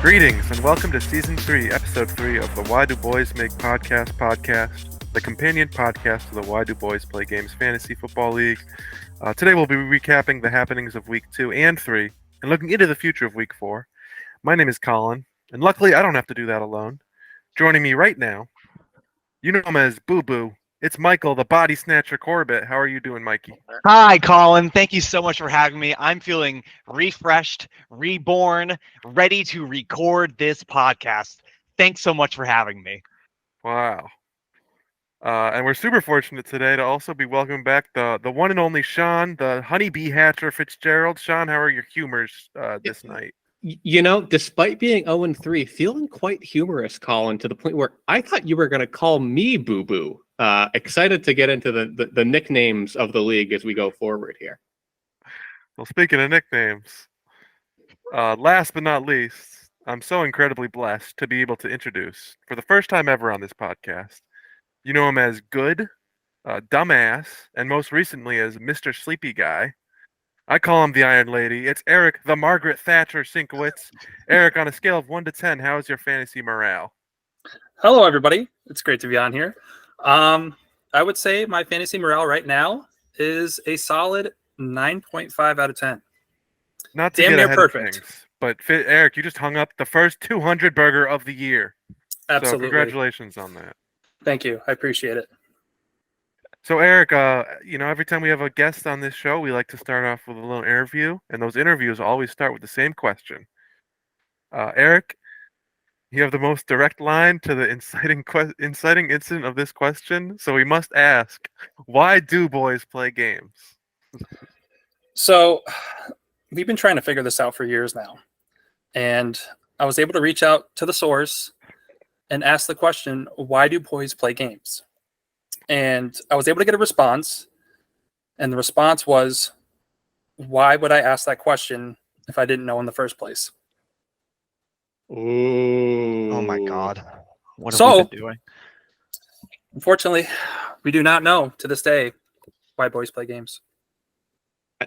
Greetings and welcome to Season 3, Episode 3 of the Why Do Boys Make podcast, the companion podcast to the Why Do Boys Play Games Fantasy Football League. Today we'll be recapping the happenings of Week 2 and 3 and looking into the future of Week 4. My name is Colin, and luckily I don't have to do that alone. Joining me right now, you know him as Boo Boo. It's Michael, the Body Snatcher Corbett. How are you doing, Mikey? Hi, Colin. Thank you so much for having me. I'm feeling refreshed, reborn, ready to record this podcast. Thanks so much for having me. Wow. And we're super fortunate today to also be welcoming back the one and only Sean, the honeybee hatcher Fitzgerald. Sean, how are your humors this night? You know, despite being 0-3, feeling quite humorous, Colin, to the point where I thought you were going to call me Boo Boo. Excited to get into the nicknames of the league as we go forward here. Well, speaking of nicknames, last but not least, I'm so incredibly blessed to be able to introduce, for the first time ever on this podcast, you know him as Good, Dumbass, and most recently as Mr. Sleepy Guy. I call him the Iron Lady. It's Eric, the Margaret Thatcher Sinkowitz. Eric, on a scale of 1 to 10, how is your fantasy morale? Hello, everybody. It's great to be on here. I would say my fantasy morale right now is a solid 9.5 out of 10. Not to damn get near ahead perfect. Of things, but Eric, you just hung up the first 200 burger of the year. Absolutely. So congratulations on that. Thank you. I appreciate it. So Eric, every time we have a guest on this show, we like to start off with a little interview, and those interviews always start with the same question. Eric, you have the most direct line to the inciting incident of this question, so we must ask, why do boys play games? So we've been trying to figure this out for years now. And I was able to reach out to the source and ask the question, why do boys play games? And I was able to get a response. And the response was, why would I ask that question if I didn't know in the first place? Ooh. Oh my God. What have we been doing? Unfortunately, we do not know to this day why boys play games.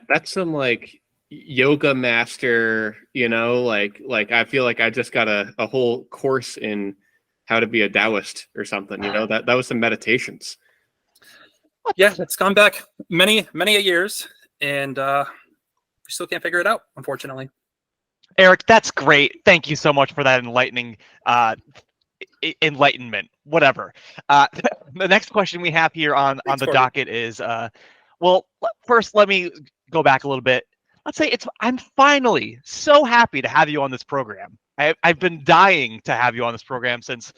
That's some like yoga master, like I feel like I just got a whole course in how to be a Taoist or something, that was some meditations. Yeah, it's gone back many a years, and we still can't figure it out, unfortunately. Eric, that's great. Thank you so much for that enlightening enlightenment. Whatever. The next question we have here on the docket is, first let me go back a little bit. Let's say I'm finally so happy to have you on this program. I've been dying to have you on this program since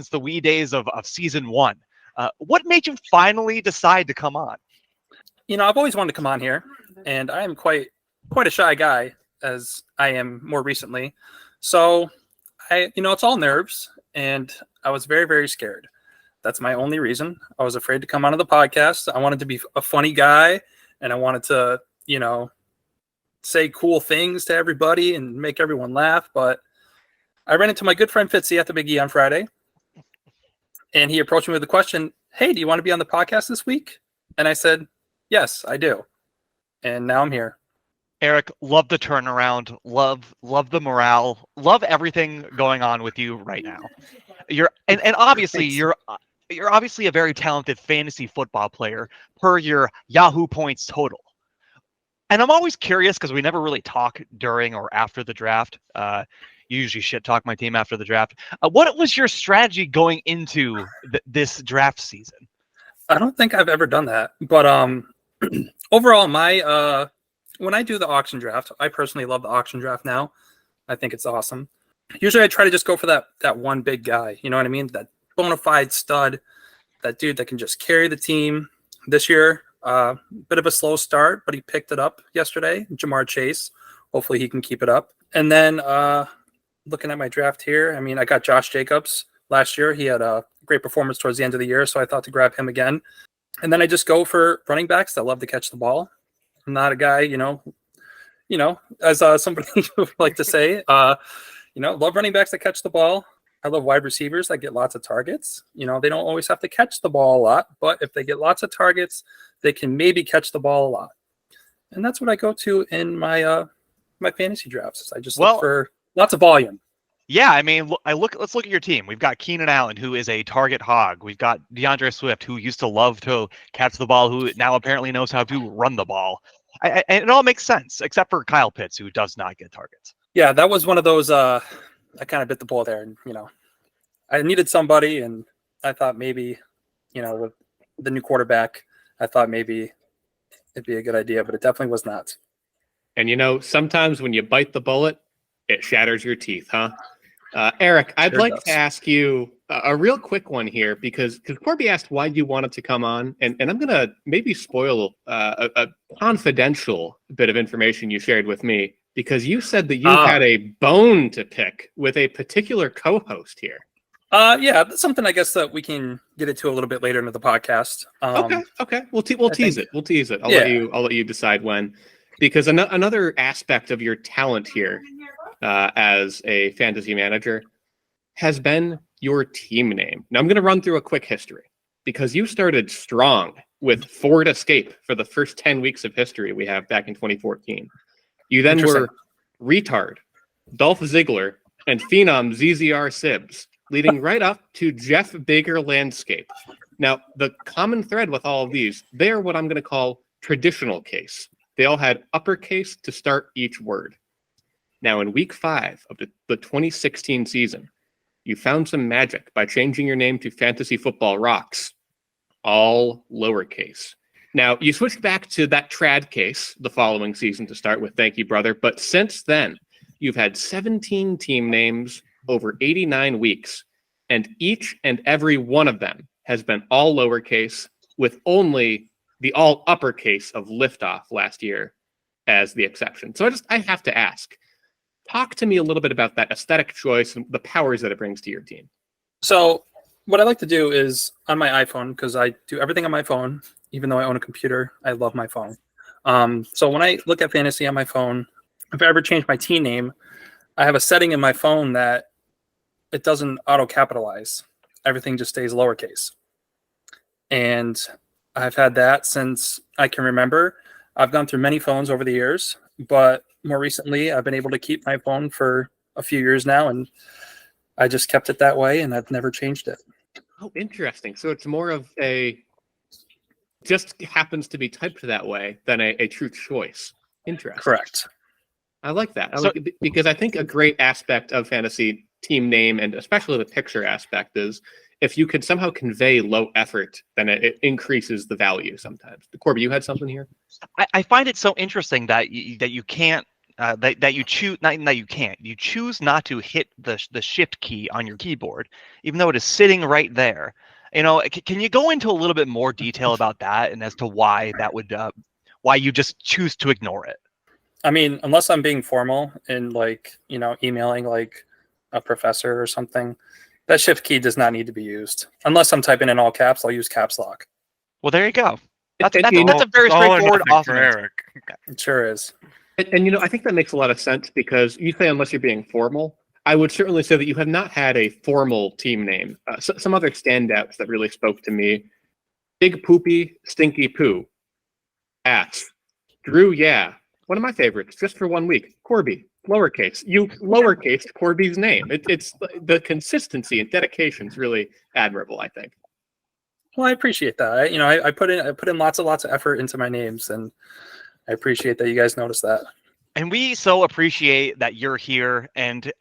the wee days of season 1. What made you finally decide to come on? I've always wanted to come on here, and I am quite a shy guy, as I am more recently. So it's all nerves, and I was very, very scared. That's my only reason. I was afraid to come onto the podcast. I wanted to be a funny guy, and I wanted to, say cool things to everybody and make everyone laugh. But I ran into my good friend Fitzy at the Big E on Friday, and he approached me with the question, hey, do you want to be on the podcast this week? And I said, yes, I do. And now I'm here. Eric, love the turnaround, love the morale, love everything going on with you right now. You're obviously you're obviously a very talented fantasy football player per your Yahoo points total. And I'm always curious because we never really talk during or after the draft. You usually shit talk my team after the draft. What was your strategy going into this draft season? I don't think I've ever done that, but overall, my when I do the auction draft, I personally love the auction draft now. I think it's awesome. Usually I try to just go for that one big guy. You know what I mean? That bona fide stud, that dude that can just carry the team. This year, bit of a slow start, but he picked it up yesterday, Jamar Chase. Hopefully he can keep it up. And then looking at my draft here, I got Josh Jacobs last year. He had a great performance towards the end of the year, so I thought to grab him again. And then I just go for running backs that love to catch the ball. I'm not a guy, as somebody would like to say, love running backs that catch the ball. I love wide receivers that get lots of targets. They don't always have to catch the ball a lot, but if they get lots of targets, they can maybe catch the ball a lot. And that's what I go to in my my fantasy drafts. I just look for lots of volume. Yeah, I mean, let's look at your team. We've got Keenan Allen, who is a target hog. We've got DeAndre Swift, who used to love to catch the ball, who now apparently knows how to run the ball. And it all makes sense, except for Kyle Pitts, who does not get targets. Yeah, that was one of those. I kind of bit the bullet there, and I needed somebody, and I thought maybe, with the new quarterback, I thought maybe it'd be a good idea, but it definitely was not. And sometimes when you bite the bullet, it shatters your teeth, huh? Eric, I'd like to ask you a real quick one here because Corby asked why you wanted to come on, and I'm going to maybe spoil a confidential bit of information you shared with me because you said that you had a bone to pick with a particular co-host here. Yeah, that's something I guess that we can get into a little bit later into the podcast. Okay. We'll tease it. We'll tease it. I'll let you decide when, because another aspect of your talent here as a fantasy manager has been your team name. Now I'm going to run through a quick history because you started strong with Ford Escape for the first 10 weeks of history we have back in 2014. You then were Retard, Dolph Ziggler, and Phenom ZZR Sibs, leading right up to Jeff Baker Landscape. Now, the common thread with all of these, they are what I'm going to call traditional case. They all had uppercase to start each word. Now, in week 5 of the 2016 season, you found some magic by changing your name to Fantasy Football Rocks, all lowercase. Now, you switched back to that trad case the following season to start with, thank you, brother. But since then, you've had 17 team names over 89 weeks, and each and every one of them has been all lowercase with only the all uppercase of Liftoff last year as the exception. So I have to ask, talk to me a little bit about that aesthetic choice and the powers that it brings to your team. So what I like to do is on my iPhone, because I do everything on my phone, even though I own a computer, I love my phone. So when I look at fantasy on my phone, if I ever change my team name, I have a setting in my phone that it doesn't auto capitalize. Everything just stays lowercase. And I've had that since I can remember. I've gone through many phones over the years, but more recently I've been able to keep my phone for a few years now, and I just kept it that way, and I've never changed it. Oh, interesting. So it's more of just happens to be typed that way than a true choice. Interesting. Correct. I like that. Because I think a great aspect of fantasy team name, and especially the picture aspect, is if you could somehow convey low effort, then it increases the value sometimes. Corby, you had something here? I find it so interesting that you can't that you choose you choose not to hit the shift key on your keyboard, even though it is sitting right there. Can you go into a little bit more detail about that and as to why that would why you just choose to ignore it? I mean, unless I'm being formal and emailing like a professor or something, that shift key does not need to be used. Unless I'm typing in all caps, I'll use caps lock. Well, there you go. That's a very all or straightforward, nothing awesome for answer. Eric. It sure is. And I think that makes a lot of sense because you say unless you're being formal, I would certainly say that you have not had a formal team name. Some other standouts that really spoke to me: Big Poopy, Stinky Poo, Ass, Drew, yeah. One of my favorites, just for 1 week, Corby, lowercase. You lowercase Corby's name. It's the consistency and dedication is really admirable, I think. Well, I appreciate that. I put in lots of effort into my names, and I appreciate that you guys noticed that. And we so appreciate that you're here. And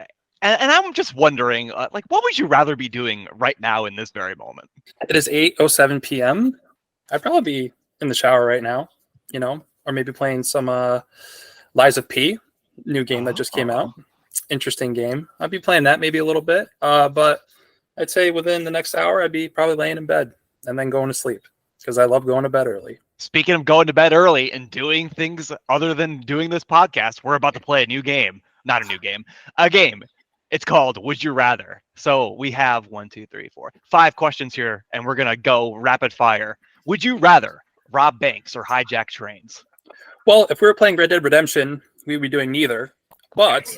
I'm just wondering, what would you rather be doing right now in this very moment? It is 8:07 p.m. I'd probably be in the shower right now, or maybe playing some Lies of P, new game that just came out. Interesting game. I'd be playing that maybe a little bit, but I'd say within the next hour, I'd be probably laying in bed and then going to sleep because I love going to bed early. Speaking of going to bed early and doing things other than doing this podcast, we're about to play a new game. Not a new game. A game. It's called Would You Rather. So we have 5 questions here, and we're going to go rapid fire. Would you rather rob banks or hijack trains? Well, if we were playing Red Dead Redemption, we'd be doing neither. But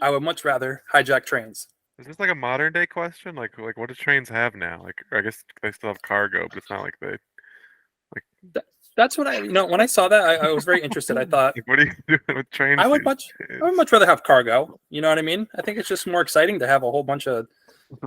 I would much rather hijack trains. Is this like a modern day question? Like what do trains have now? I guess they still have cargo, but it's not like they That's what when I saw that, I was very interested. I thought, Like, what are you doing with trains? I would much rather have cargo. You know what I mean? I think it's just more exciting to have a whole bunch of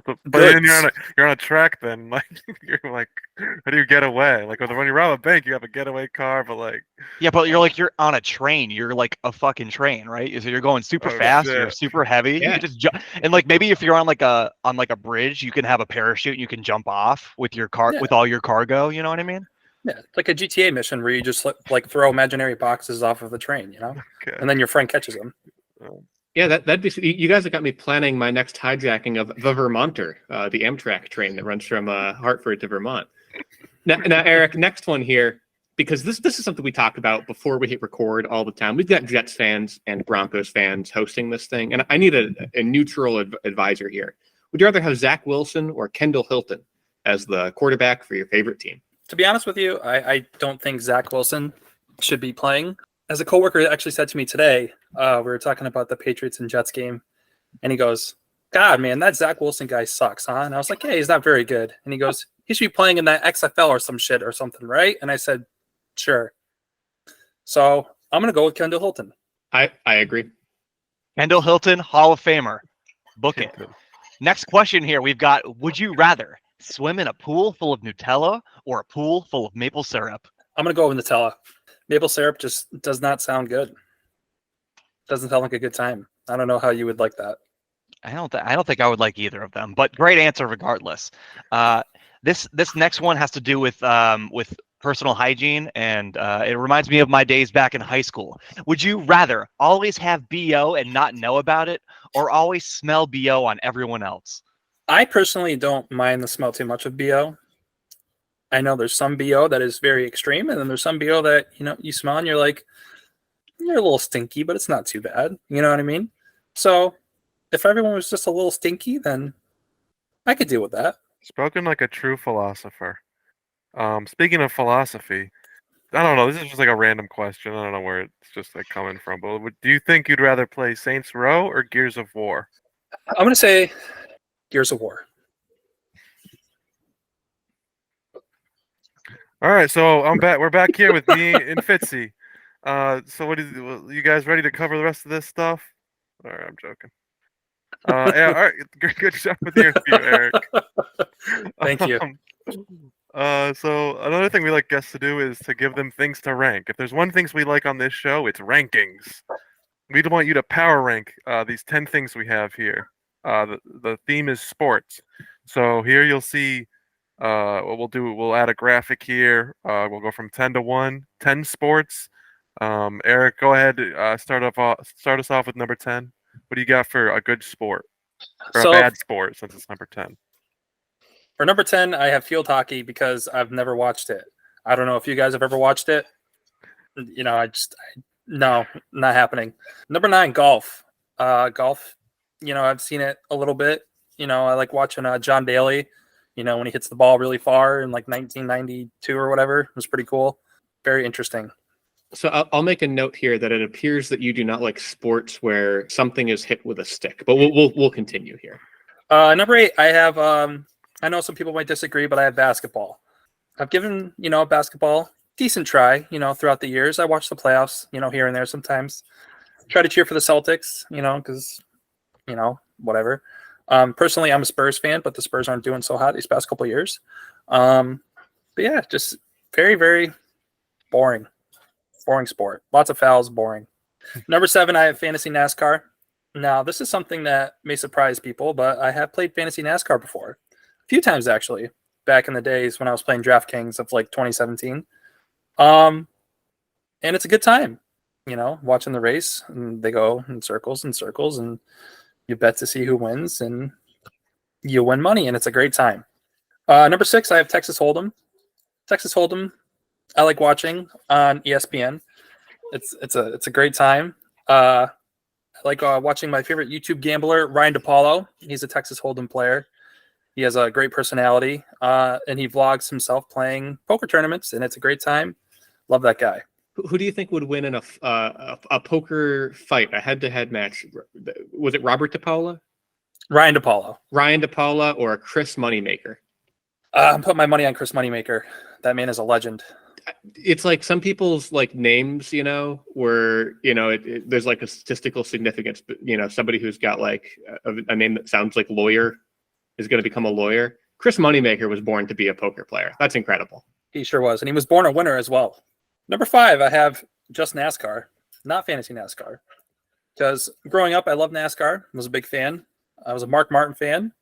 But then goods. you're on a track. Then like you're like, how do you get away? Like when you rob a bank, you have a getaway car, but like, Yeah, but you're on a train. You're like a fucking train, right? So you're going super oh fast. You're shit. super heavy. You Yeah. can just jump, and like maybe if you're on like a bridge, you can have a parachute. And you can jump off with your car Yeah. with all your cargo. You know what I mean? Yeah, it's like a GTA mission where you just like throw imaginary boxes off of the train, Okay. and then your friend catches them. Yeah, that'd be. You guys have got me planning my next hijacking of the Vermonter, the Amtrak train that runs from Hartford to Vermont. Now, Eric, next one here, because this is something we talk about before we hit record all the time. We've got Jets fans and Broncos fans hosting this thing, and I need a neutral advisor here. Would you rather have Zach Wilson or Kendall Hilton as the quarterback for your favorite team? To be honest with you, I don't think Zach Wilson should be playing. As a coworker actually said to me today, we were talking about the Patriots and Jets game, and he goes, "God, man, that Zach Wilson guy sucks, huh?" And I was like, "Yeah, he's not very good." And he goes, "He should be playing in that XFL or some shit or something, right?" And I said, "Sure." So I'm gonna go with Kendall Hilton. I agree. Kendall Hilton, Hall of Famer. Book it. Next question here. We've got: would you rather swim in a pool full of Nutella or a pool full of maple syrup? I'm gonna go with Nutella. Maple syrup just does not sound good. Doesn't sound like a good time. I don't know how you would like that. I don't think I would like either of them, but great answer regardless. This next one has to do with personal hygiene, and it reminds me of my days back in high school. Would you rather always have BO and not know about it, or always smell BO on everyone else? I personally don't mind the smell too much of BO. I know there's some BO that is very extreme, and then there's some BO that you smell and you're like, you're a little stinky, but it's not too bad. You know what I mean? So if everyone was just a little stinky, then I could deal with that. Spoken like a true philosopher. Speaking of philosophy, I don't know. This is just like a random question. I don't know where it's just like coming from. But do you think you'd rather play Saints Row or Gears of War? I'm gonna say Gears of War. All right, so I'm back. We're back here with me and Fitzy. So you guys ready to cover the rest of this stuff? All right, I'm joking. Yeah, all right, good job with the interview, Eric. Thank you. So another thing we like guests to do is to give them things to rank. If there's one things we like on this show, it's rankings. We'd want you to power rank these 10 things we have here. The theme is sports. So here you'll see what we'll do. We'll add a graphic here. We'll go from 10 to 1, 10 sports. Eric, go ahead. Start us off with number 10. What do you got for a good sport or a bad sport since it's number 10? For number 10, I have field hockey because I've never watched it. I don't know if you guys have ever watched it. No, not happening. Number 9, golf. Golf, I've seen it a little bit. I like watching John Daly, when he hits the ball really far in like 1992 or whatever. It was pretty cool. Very interesting. So I'll make a note here that it appears that you do not like sports where something is hit with a stick, but we'll continue here. Number 8, I have. I know some people might disagree, but I have basketball. I've given basketball decent try. Throughout the years, I watch the playoffs. Here and there sometimes. Try to cheer for the Celtics. Because whatever. Personally, I'm a Spurs fan, but the Spurs aren't doing so hot these past couple of years. But yeah, just very, very boring. Boring sport. Lots of fouls, boring. Number 7, I have fantasy NASCAR. Now, this is something that may surprise people, but I have played fantasy NASCAR before. A few times, actually, back in the days when I was playing DraftKings of like 2017. And it's a good time, watching the race. And they go in circles and circles, and you bet to see who wins, and you win money, and it's a great time. Number 6, I have Texas Hold'em. Texas Hold'em, I like watching on ESPN. It's a great time. I like watching my favorite YouTube gambler, Ryan DePaulo. He's a Texas Hold'em player. He has a great personality, and he vlogs himself playing poker tournaments, and it's a great time. Love that guy. Who do you think would win in a poker fight, a head-to-head match? Was it Robert DePaula? Ryan DePaulo. Ryan DePaula or Chris Moneymaker? I'm putting my money on Chris Moneymaker. That man is a legend. it's like some people's like names, where there's like a statistical significance. But somebody who's got like a name that sounds like lawyer is going to become a lawyer. Chris Moneymaker was born to be a poker player. That's incredible. He sure was, and he was born a winner as well. Number 5, I have just NASCAR, not fantasy NASCAR, because growing up, I loved NASCAR. Was a big fan. I was a Mark Martin fan,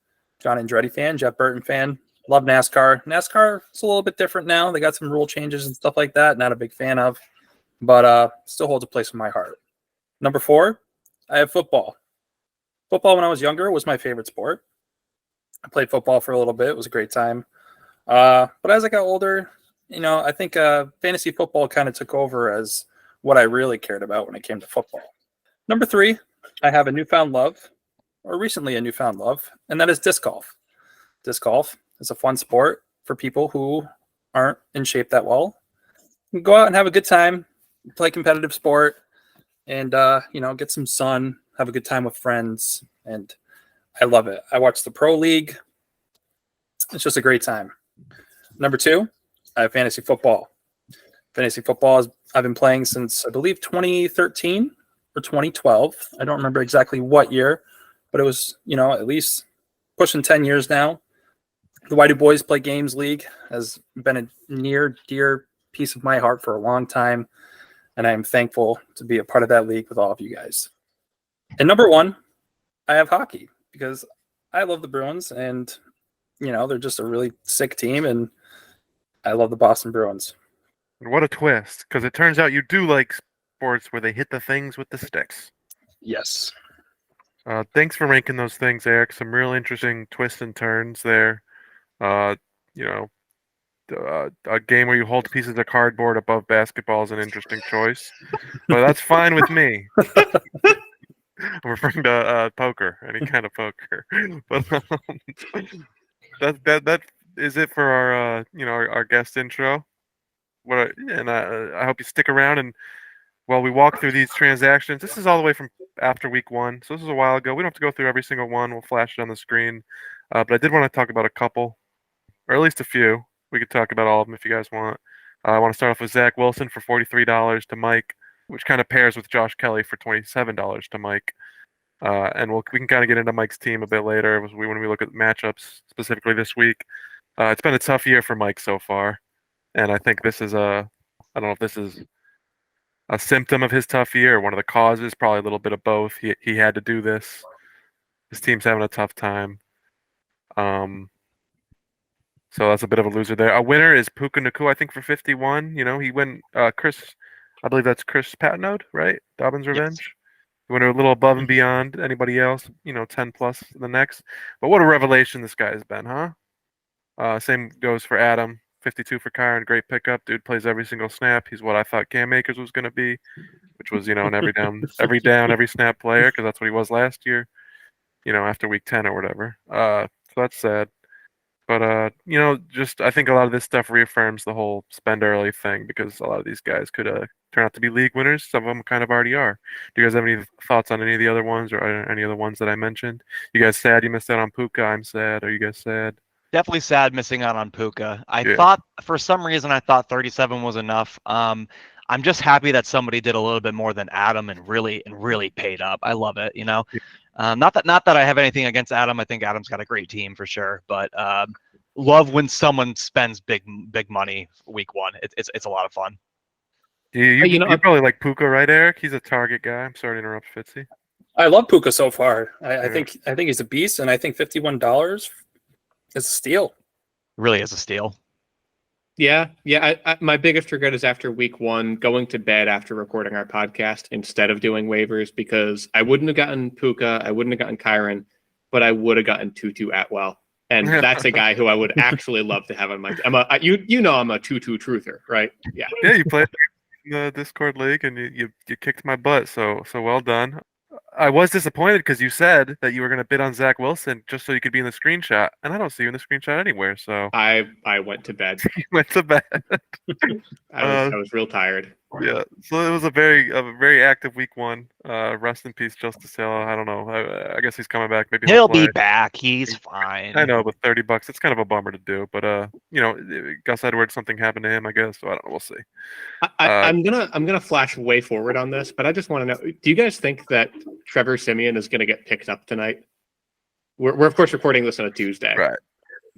John Andretti fan, Jeff Burton fan. Love NASCAR. NASCAR is a little bit different now. They got some rule changes and stuff like that. Not a big fan of, but still holds a place in my heart. Number 4, I have football. Football when I was younger was my favorite sport. I played football for a little bit. It was a great time. But as I got older, I think fantasy football kind of took over as what I really cared about when it came to football. Number 3, I have a newfound love, or recently a newfound love, and that is disc golf. Disc golf is a fun sport for people who aren't in shape that well. You can go out and have a good time, play competitive sport, and get some sun, have a good time with friends, and I love it. I watch the Pro League. It's just a great time. Number 2, I have fantasy football. Fantasy football I've been playing since, I believe, 2013 or 2012. I don't remember exactly what year, but it was, at least pushing 10 years now. The Why Do Boys Play Games League has been a near dear piece of my heart for a long time, and I am thankful to be a part of that league with all of you guys. And number 1, I have hockey, because I love the Bruins, and they're just a really sick team, and I love the Boston Bruins. What a twist, because it turns out you do like sports where they hit the things with the sticks. Yes. Thanks for ranking those things, Eric. Some real interesting twists and turns there. A game where you hold pieces of cardboard above basketball is an interesting choice, but that's fine with me. I'm referring to poker, any kind of poker. But that is it for our our guest intro. I hope you stick around and while we walk through these transactions. This is all the way from after week 1, so this is a while ago. We don't have to go through every single one. We'll flash it on the screen, but I did want to talk about a couple, or at least a few. We could talk about all of them if you guys want. I want to start off with Zach Wilson for $43 to Mike, which kind of pairs with Josh Kelly for $27 to Mike. And we can kind of get into Mike's team a bit later when we look at matchups specifically this week. It's been a tough year for Mike so far, and I think this is I don't know if this is a symptom of his tough year, one of the causes, probably a little bit of both. He had to do this. His team's having a tough time. So that's a bit of a loser there. A winner is Puka Nacua, I think, for 51. He went Chris, I believe that's Chris Patnode, right? Dobbins Revenge. Yes. He went a little above and beyond anybody else, 10 plus the next. But what a revelation this guy has been, huh? Same goes for Adam. 52 for Kyron, great pickup. Dude plays every single snap. He's what I thought Cam Akers was going to be, which was, an every down, every snap player, because that's what he was last year, after week 10 or whatever. So that's sad. But, just I think a lot of this stuff reaffirms the whole spend early thing, because a lot of these guys could turn out to be league winners. Some of them kind of already are. Do you guys have any thoughts on any of the other ones or any of the ones that I mentioned? You guys sad you missed out on Puka? I'm sad. Are you guys sad? Definitely sad missing out on Puka. Yeah. Thought for some reason I thought 37 was enough. I'm just happy that somebody did a little bit more than Adam and really paid up. I love it. Yeah. Not that I have anything against Adam. I think Adam's got a great team for sure. But love when someone spends big money week 1. It's a lot of fun. You probably like Puka, right, Eric? He's a target guy. I'm sorry to interrupt, Fitzy. I love Puka so far. I think he's a beast, and I think $51 is a steal. Really is a steal. Yeah. My biggest regret is after week 1, going to bed after recording our podcast instead of doing waivers, because I wouldn't have gotten Puka, I wouldn't have gotten Kyron, but I would have gotten Tutu Atwell. And that's a guy who I would actually love to have on my team. I'm a Tutu truther, right? Yeah. Yeah, you played in the Discord league and you kicked my butt, so well done. I was disappointed because you said that you were going to bid on Zach Wilson just so you could be in the screenshot, and I don't see you in the screenshot anywhere. So I went to bed. You went to bed. I was real tired. Yeah, so it was a very active week one. Rest in peace, Justice Hill. I don't know. I guess he's coming back. Maybe He'll play. be back. He's fine. I know, but $30, it's kind of a bummer to do. But Gus Edwards, something happened to him, I guess. So I don't know. We'll see. I'm gonna flash way forward on this, but I just want to know: do you guys think that Trevor Siemian is gonna get picked up tonight? We're of course recording this on a Tuesday. Right.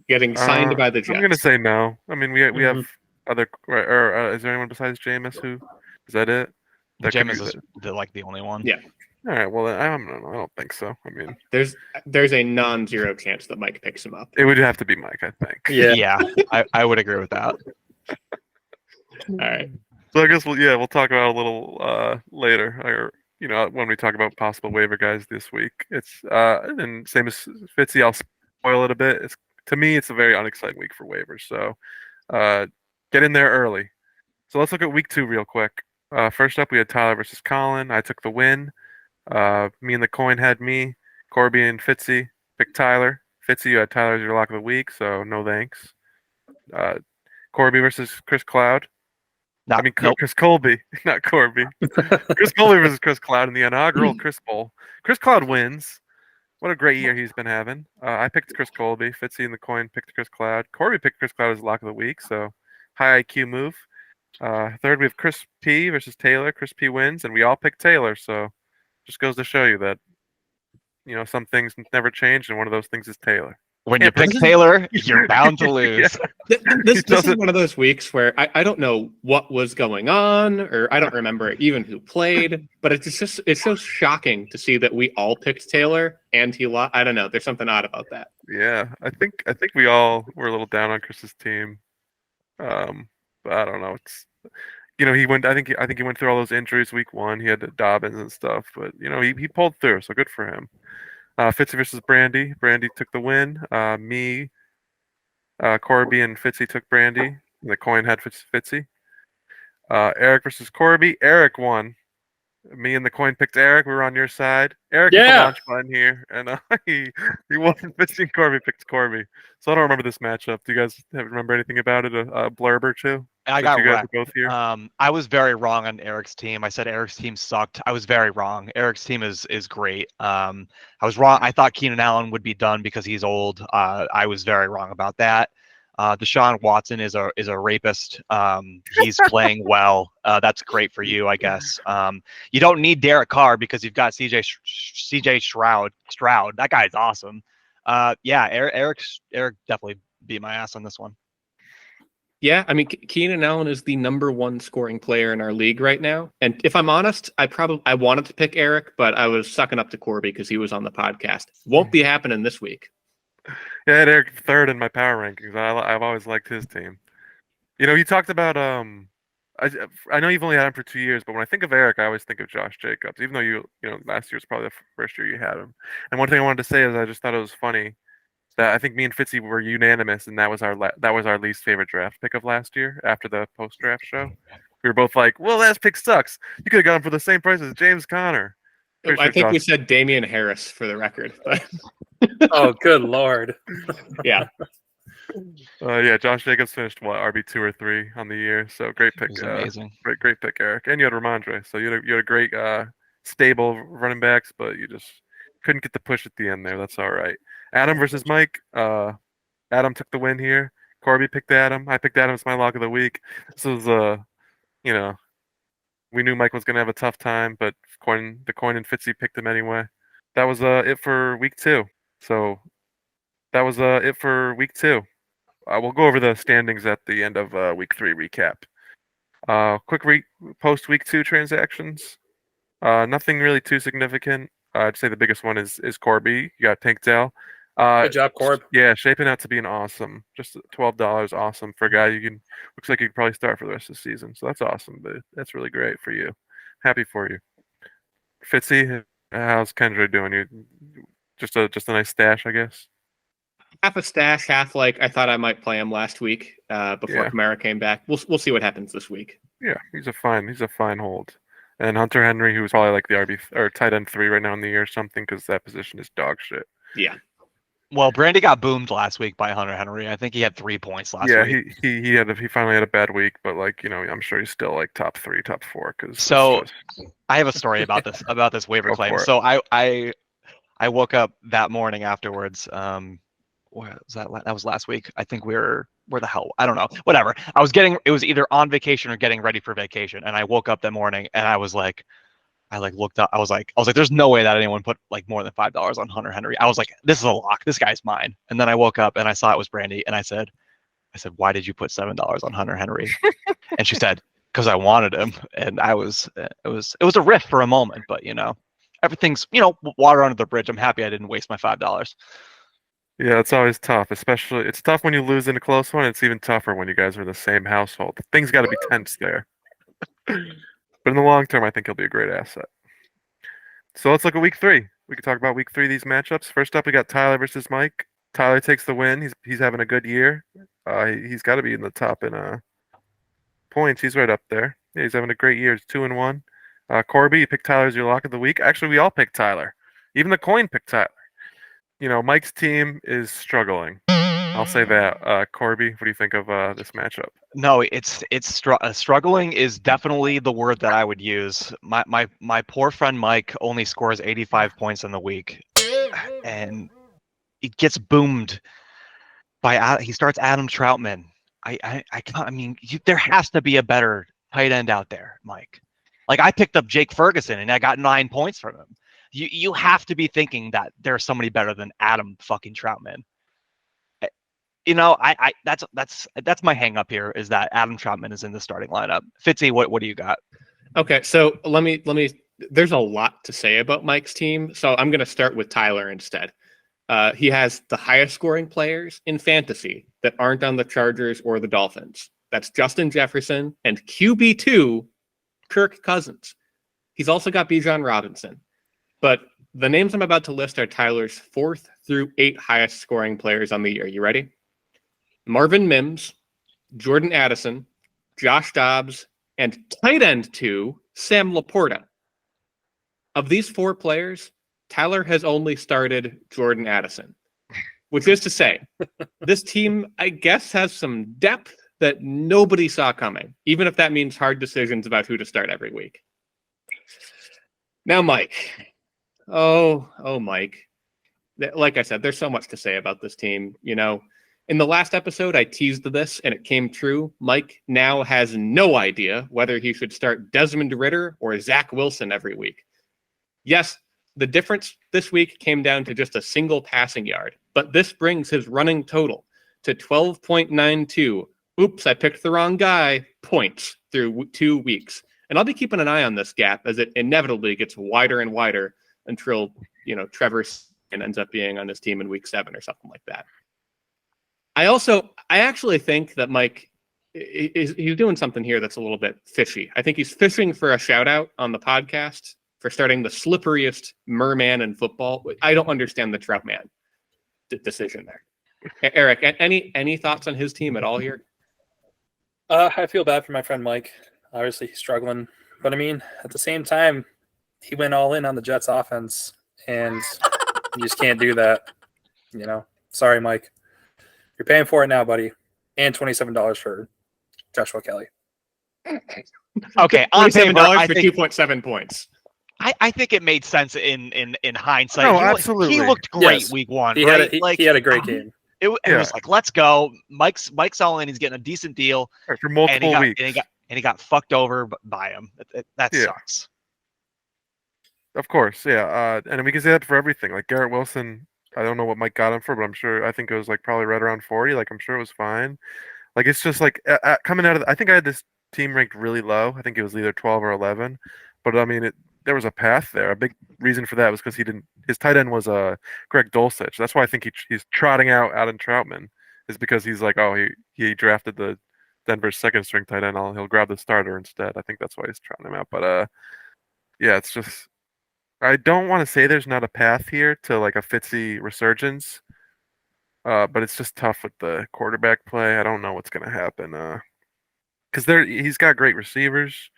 Getting signed by the Jets. I'm gonna say no. I mean, we Mhm. have other. Or is there anyone besides Jameis who? Is that it? That could Jameis be is the only one. Yeah. All right. Well, I don't think so. I mean, There's a non-zero chance that Mike picks him up. it would have to be Mike, I think. Yeah. I would agree with that. All right. So I guess we'll talk about it a little later, or when we talk about possible waiver guys this week. It's and same as Fitzy, I'll spoil it a bit. To me, it's a very unexciting week for waivers. So get in there early. So let's look at week 2 real quick. First up, we had Tyler versus Colin. I took the win. Me and the coin had me. Corby and Fitzy picked Tyler. Fitzy, you had Tyler as your lock of the week, so no thanks. Corby versus Chris Cloud. Nope. Chris Colby, not Corby. Chris Colby versus Chris Cloud in the inaugural Chris Bowl. Chris Cloud wins. What a great year he's been having. I picked Chris Colby. Fitzy and the coin picked Chris Cloud. Corby picked Chris Cloud as lock of the week, so high IQ move. Third, we have Chris P versus Taylor. Chris P wins, and we all picked Taylor, so just goes to show you that some things never change, and one of those things is Taylor. When you pick Taylor, you're bound to lose. This is one of those weeks where I don't know what was going on, or I don't remember even who played, but it's so shocking to see that we all picked Taylor and he lost. I don't know. There's something odd about that. Yeah, I think we all were a little down on Chris's team. But I don't know. It's he went. I think he went through all those injuries week 1. He had the Dobbins and stuff, but he pulled through. So good for him. Fitzy versus Brandy. Brandy took the win. Me, Corby, and Fitzy took Brandy. The coin had Fitzy. Eric versus Corby. Eric won. Me and the coin picked Eric. We were on your side. Eric hit the launch button here, and he won. Fitzy and Corby picked Corby. So I don't remember this matchup. Do you guys remember anything about it? A blurb or two? I got you guys wrecked. were both here. I was very wrong on Eric's team. I said Eric's team sucked. I was very wrong. Eric's team is great. I was wrong. I thought Keenan Allen would be done because he's old. I was very wrong about that. Deshaun Watson is a rapist. He's playing well. That's great for you, I guess. You don't need Derek Carr because you've got CJ Stroud. That guy's awesome. Eric definitely beat my ass on this one. Yeah, I mean, Keenan Allen is the #1 scoring player in our league right now. And if I'm honest, I wanted to pick Eric, but I was sucking up to Corby because he was on the podcast. Won't be happening this week. Yeah, I had Eric third in my power rankings. I've always liked his team. He talked about I know you've only had him for 2 years, but when I think of Eric, I always think of Josh Jacobs. Even though last year's probably the first year you had him. And one thing I wanted to say is I just thought it was funny that I think me and Fitzy were unanimous, and that was our least favorite draft pick of last year after the post draft show. We were both like, "Well, that pick sucks. You could have got him for the same price as James Conner." I think we said Damian Harris for the record. But Oh, good Lord. Yeah. Josh Jacobs finished RB2 or 3 on the year, so great pick. Amazing. Great pick, Eric. And you had Ramondre, so you had a great stable running backs, but you just couldn't get the push at the end there. That's all right. Adam versus Mike. Adam took the win here. Corby picked Adam. I picked Adam as my lock of the week. This was we knew Mike was gonna have a tough time, but the coin and Fitzy picked him anyway. That was it for week 2. So that was it for week 2. We'll go over the standings at the end of week 3 recap. Quick post week 2 transactions. Nothing really too significant. I'd say the biggest one is Corby. You got Tank Dell. Good job, Corb. Yeah, shaping out to be an awesome. Just $12, awesome for a guy looks like you could probably start for the rest of the season. So that's awesome, but that's really great for you. Happy for you. Fitzy, how's Kendra doing? You just a nice stash, I guess. Half a stash, half like I thought I might play him last week before Kamara came back. We'll see what happens this week. Yeah, he's a fine hold. And Hunter Henry, who's probably like the RB or tight end 3 right now in the year or something, because that position is dog shit. Yeah. Well, Brandy got boomed last week by Hunter Henry. I think he had 3 points last Yeah, week. he finally had a bad week, but like I'm sure he's still like top 3, top 4 because So it's just I have a story about this waiver go claim. for it. So I woke up that morning afterwards. Where was that? That was last week. I think where the hell? I don't know. Whatever. It was either on vacation or getting ready for vacation, and I woke up that morning and I looked up. I was like, there's no way that anyone put like more than $5 on Hunter Henry. I was like, this is a lock. This guy's mine. And then I woke up and I saw it was Brandy, and I said, why did you put $7 on Hunter Henry? And she said, because I wanted him. And it was a riff for a moment, but everything's water under the bridge. I'm happy I didn't waste my $5. Yeah, it's always tough. Especially it's tough when you lose in a close one. It's even tougher when you guys are in the same household. Things got to be tense there. But in the long term, I think he'll be a great asset. So let's look at week 3. We can talk about week 3, these matchups. First up, we got Tyler versus Mike. Tyler takes the win. He's having a good year. He's got to be in the top in points. He's right up there. Yeah, he's having a great year. He's 2-1. Corby, you picked Tyler as your lock of the week. Actually, we all picked Tyler. Even the coin picked Tyler. Mike's team is struggling. I'll say that. Corby, what do you think of this matchup? No, struggling is definitely the word that I would use. My poor friend Mike only scores 85 points in the week, and it gets boomed by he starts Adam Troutman. I can't. I mean, there has to be a better tight end out there, Mike. Like I picked up Jake Ferguson and I got 9 points from him. You have to be thinking that there's somebody better than Adam fucking Troutman. That's my hang up here is that Adam Troutman is in the starting lineup. Fitzy, what do you got? Okay, so let me. There's a lot to say about Mike's team, so I'm going to start with Tyler instead. He has the highest scoring players in fantasy that aren't on the Chargers or the Dolphins. That's Justin Jefferson and QB2, Kirk Cousins. He's also got Bijan Robinson. But the names I'm about to list are Tyler's 4th through 8th highest scoring players on the year. You ready? Marvin Mims, Jordan Addison, Josh Dobbs, and tight end 2, Sam Laporta. Of these 4 players, Tyler has only started Jordan Addison, which is to say, this team, I guess, has some depth that nobody saw coming, even if that means hard decisions about who to start every week. Now, Mike. Oh, Mike. Like I said, there's so much to say about this team. In the last episode, I teased this and it came true. Mike now has no idea whether he should start Desmond Ridder or Zach Wilson every week. Yes, the difference this week came down to just a single passing yard, but this brings his running total to 12.92. Oops, I picked the wrong guy. Points through 2 weeks. And I'll be keeping an eye on this gap as it inevitably gets wider and wider until, Trevor ends up being on his team in week 7 or something like that. I actually think that Mike he's doing something here that's a little bit fishy. I think he's fishing for a shout out on the podcast for starting the slipperiest merman in football. I don't understand the Troutman decision there. Eric, any thoughts on his team at all here? I feel bad for my friend Mike. Obviously, he's struggling. But, I mean, at the same time, he went all in on the Jets offense, and you just can't do that. Sorry, Mike. You're paying for it now, buddy. And $27 for Joshua Kelly. Okay, on paper, $27 for 2.7 points. I think it made sense in hindsight. No, He absolutely. Looked great Yes. week 1. He Right? had a great game. It was like, let's go. Mike's all in. He's getting a decent deal For multiple weeks. and he got fucked over by him. That sucks. Of course, yeah. And we can say that for everything. Like Garrett Wilson, I don't know what Mike got him for, but I think it was like probably right around 40. Like I'm sure it was fine. Like it's just like coming out of. I think I had this team ranked really low. I think it was either 12 or 11. But I mean, there was a path there. A big reason for that was because his tight end was Greg Dulcich. That's why I think he's trotting out Adam Troutman, is because he's like, oh, he drafted the Denver's second string tight end. He'll grab the starter instead. I think that's why he's trotting him out. But yeah, it's just I don't want to say there's not a path here to like a Fitzy resurgence. But it's just tough with the quarterback play. I don't know what's going to happen. Because he's got great receivers,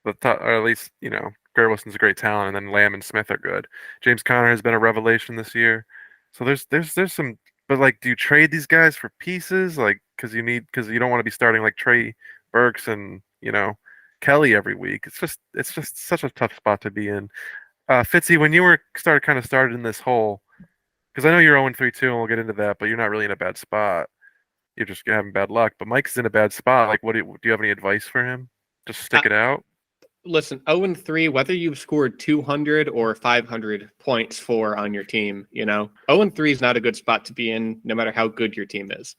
or at least Garrett Wilson's a great talent, and then Lamb and Smith are good. James Conner has been a revelation this year. So there's some, but like, do you trade these guys for pieces? Like, because you don't want to be starting like Trey Burks and Kelly every week. It's just such a tough spot to be in. Fitzy, when you were started in this hole, because I know you're 0-3 too, and we'll get into that, but you're not really in a bad spot. You're just having bad luck. But Mike's in a bad spot. Like, do you have any advice for him? Just stick it out. Listen, 0-3, whether you've scored 200 or 500 points for on your team, 0-3 is not a good spot to be in, no matter how good your team is.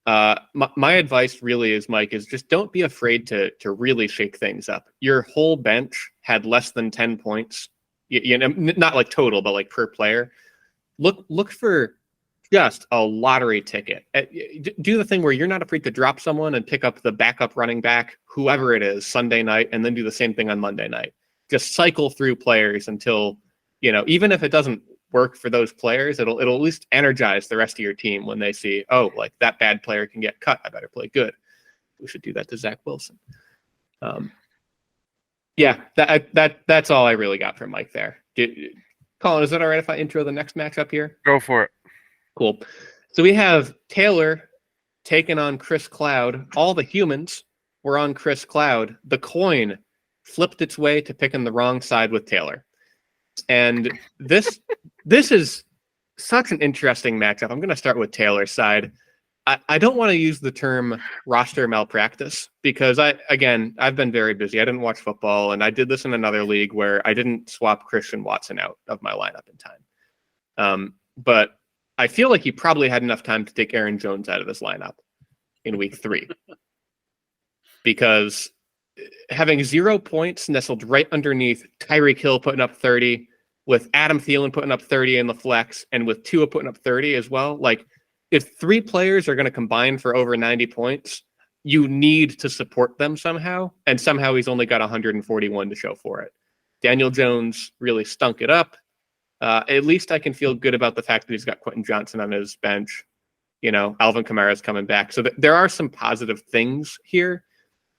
My advice really is, Mike, is just don't be afraid to really shake things up. Your whole bench had less than 10 points, not like total, but like per player. Look for just a lottery ticket. Do the thing where you're not afraid to drop someone and pick up the backup running back, whoever it is, Sunday night, and then do the same thing on Monday night. Just cycle through players until, even if it doesn't work for those players, it'll at least energize the rest of your team when they see, oh, like that bad player can get cut. I better play good. We should do that to Zach Wilson. Yeah, that's all I really got from Mike there. Colin, is it all right if I intro the next matchup here? Go for it. Cool. So we have Taylor taking on Chris Cloud. All the humans were on Chris Cloud. The coin flipped its way to picking the wrong side with Taylor. And this is such an interesting matchup. I'm going to start with Taylor's side. I don't want to use the term roster malpractice because I've been very busy. I didn't watch football, and I did this in another league where I didn't swap Christian Watson out of my lineup in time. But I feel like he probably had enough time to take Aaron Jones out of his lineup in week 3 because having 0 points nestled right underneath Tyreek Hill putting up 30, with Adam Thielen putting up 30 in the flex, and with Tua putting up 30 as well. Like, if 3 players are going to combine for over 90 points, you need to support them somehow, and somehow he's only got 141 to show for it. Daniel Jones really stunk it up. At least I can feel good about the fact that he's got Quentin Johnson on his bench. Alvin Kamara's coming back. So there are some positive things here.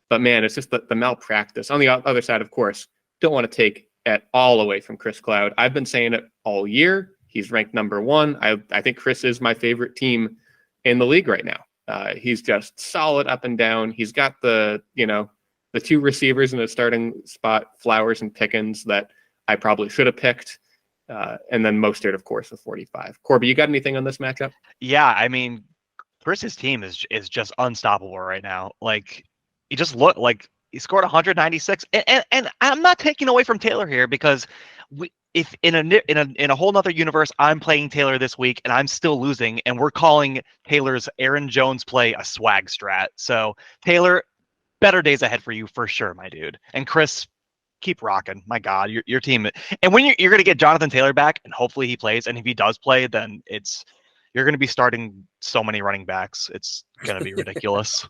But, man, it's just the malpractice. On the other side, of course, don't want to take it all away from Chris Cloud. I've been saying it all year. He's ranked number 1. I think Chris is my favorite team in the league right now. He's just solid up and down. He's got the 2 receivers in the starting spot, Flowers and Pickens, that I probably should have picked. And then Mostert, of course, with 45. Corby, you got anything on this matchup? Yeah, I mean, Chris's team is just unstoppable right now. Like, he just looked like he scored 196, and I'm not taking away from Taylor here because if in a whole nother universe, I'm playing Taylor this week and I'm still losing, and we're calling Taylor's Aaron Jones play a swag strat. So Taylor, better days ahead for you for sure, my dude. And Chris, keep rocking. My God, your team. And when you're going to get Jonathan Taylor back, and hopefully he plays, and if he does play, then you're going to be starting so many running backs. It's going to be ridiculous.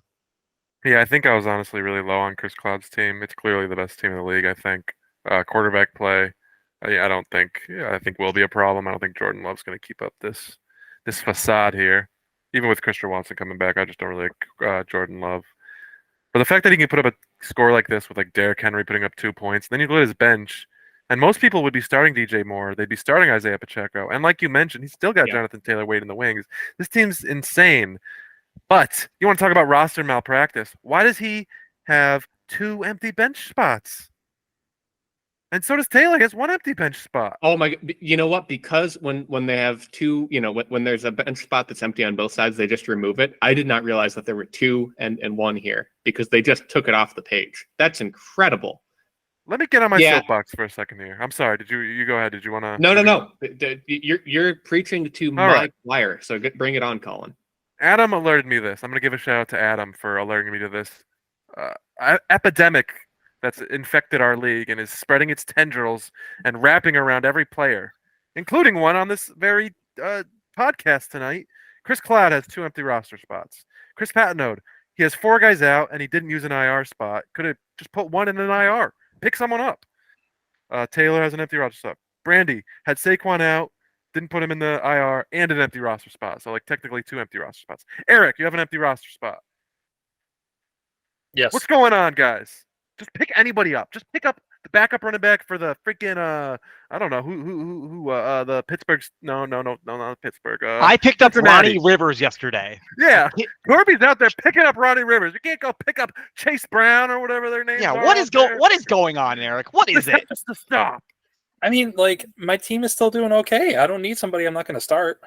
Yeah, I think I was honestly really low on Chris Cloud's team. It's clearly the best team in the league, I think. Quarterback play, I think will be a problem. I don't think Jordan Love's going to keep up this facade here. Even with Christian Watson coming back, I just don't really like Jordan Love. But the fact that he can put up a score like this with like Derrick Henry putting up 2 points, then you look at his bench, and most people would be starting DJ Moore. They'd be starting Isaiah Pacheco. And like you mentioned, he's still got Jonathan Taylor waiting in the wings. This team's insane. But you want to talk about roster malpractice. Why does he have 2 empty bench spots? And so does Taylor. He has 1 empty bench spot. Oh my! You know what? Because when they have 2, when there's a bench spot that's empty on both sides, they just remove it. I did not realize that there were 2 and 1 here because they just took it off the page. That's incredible. Let me get on my soapbox for a second here. I'm sorry. Did you go ahead? Did you want to? No. You're preaching to my choir. So bring it on, Colin. Adam alerted me to this. I'm going to give a shout out to Adam for alerting me to this epidemic that's infected our league and is spreading its tendrils and wrapping around every player, including one on this very podcast tonight. Chris Cloud has 2 empty roster spots. Chris Patnode, he has 4 guys out and he didn't use an IR spot. Could have just put 1 in an IR. Pick someone up. Taylor has an empty roster spot. Brandy had Saquon out. Didn't put him in the IR and an empty roster spot. So, like, technically 2 empty roster spots. Eric, you have an empty roster spot. Yes. What's going on, guys? Just pick anybody up. Just pick up the backup running back for the freaking I don't know who the Pittsburgh's no not Pittsburgh. I picked up Cincinnati. Ronnie Rivers yesterday. Yeah, Corby's out there picking up Ronnie Rivers. You can't go pick up Chase Brown or whatever their names Yeah, are. what is going on, Eric? What is it? Just to stop. I mean, like, my team is still doing okay. I don't need somebody I'm not going to start.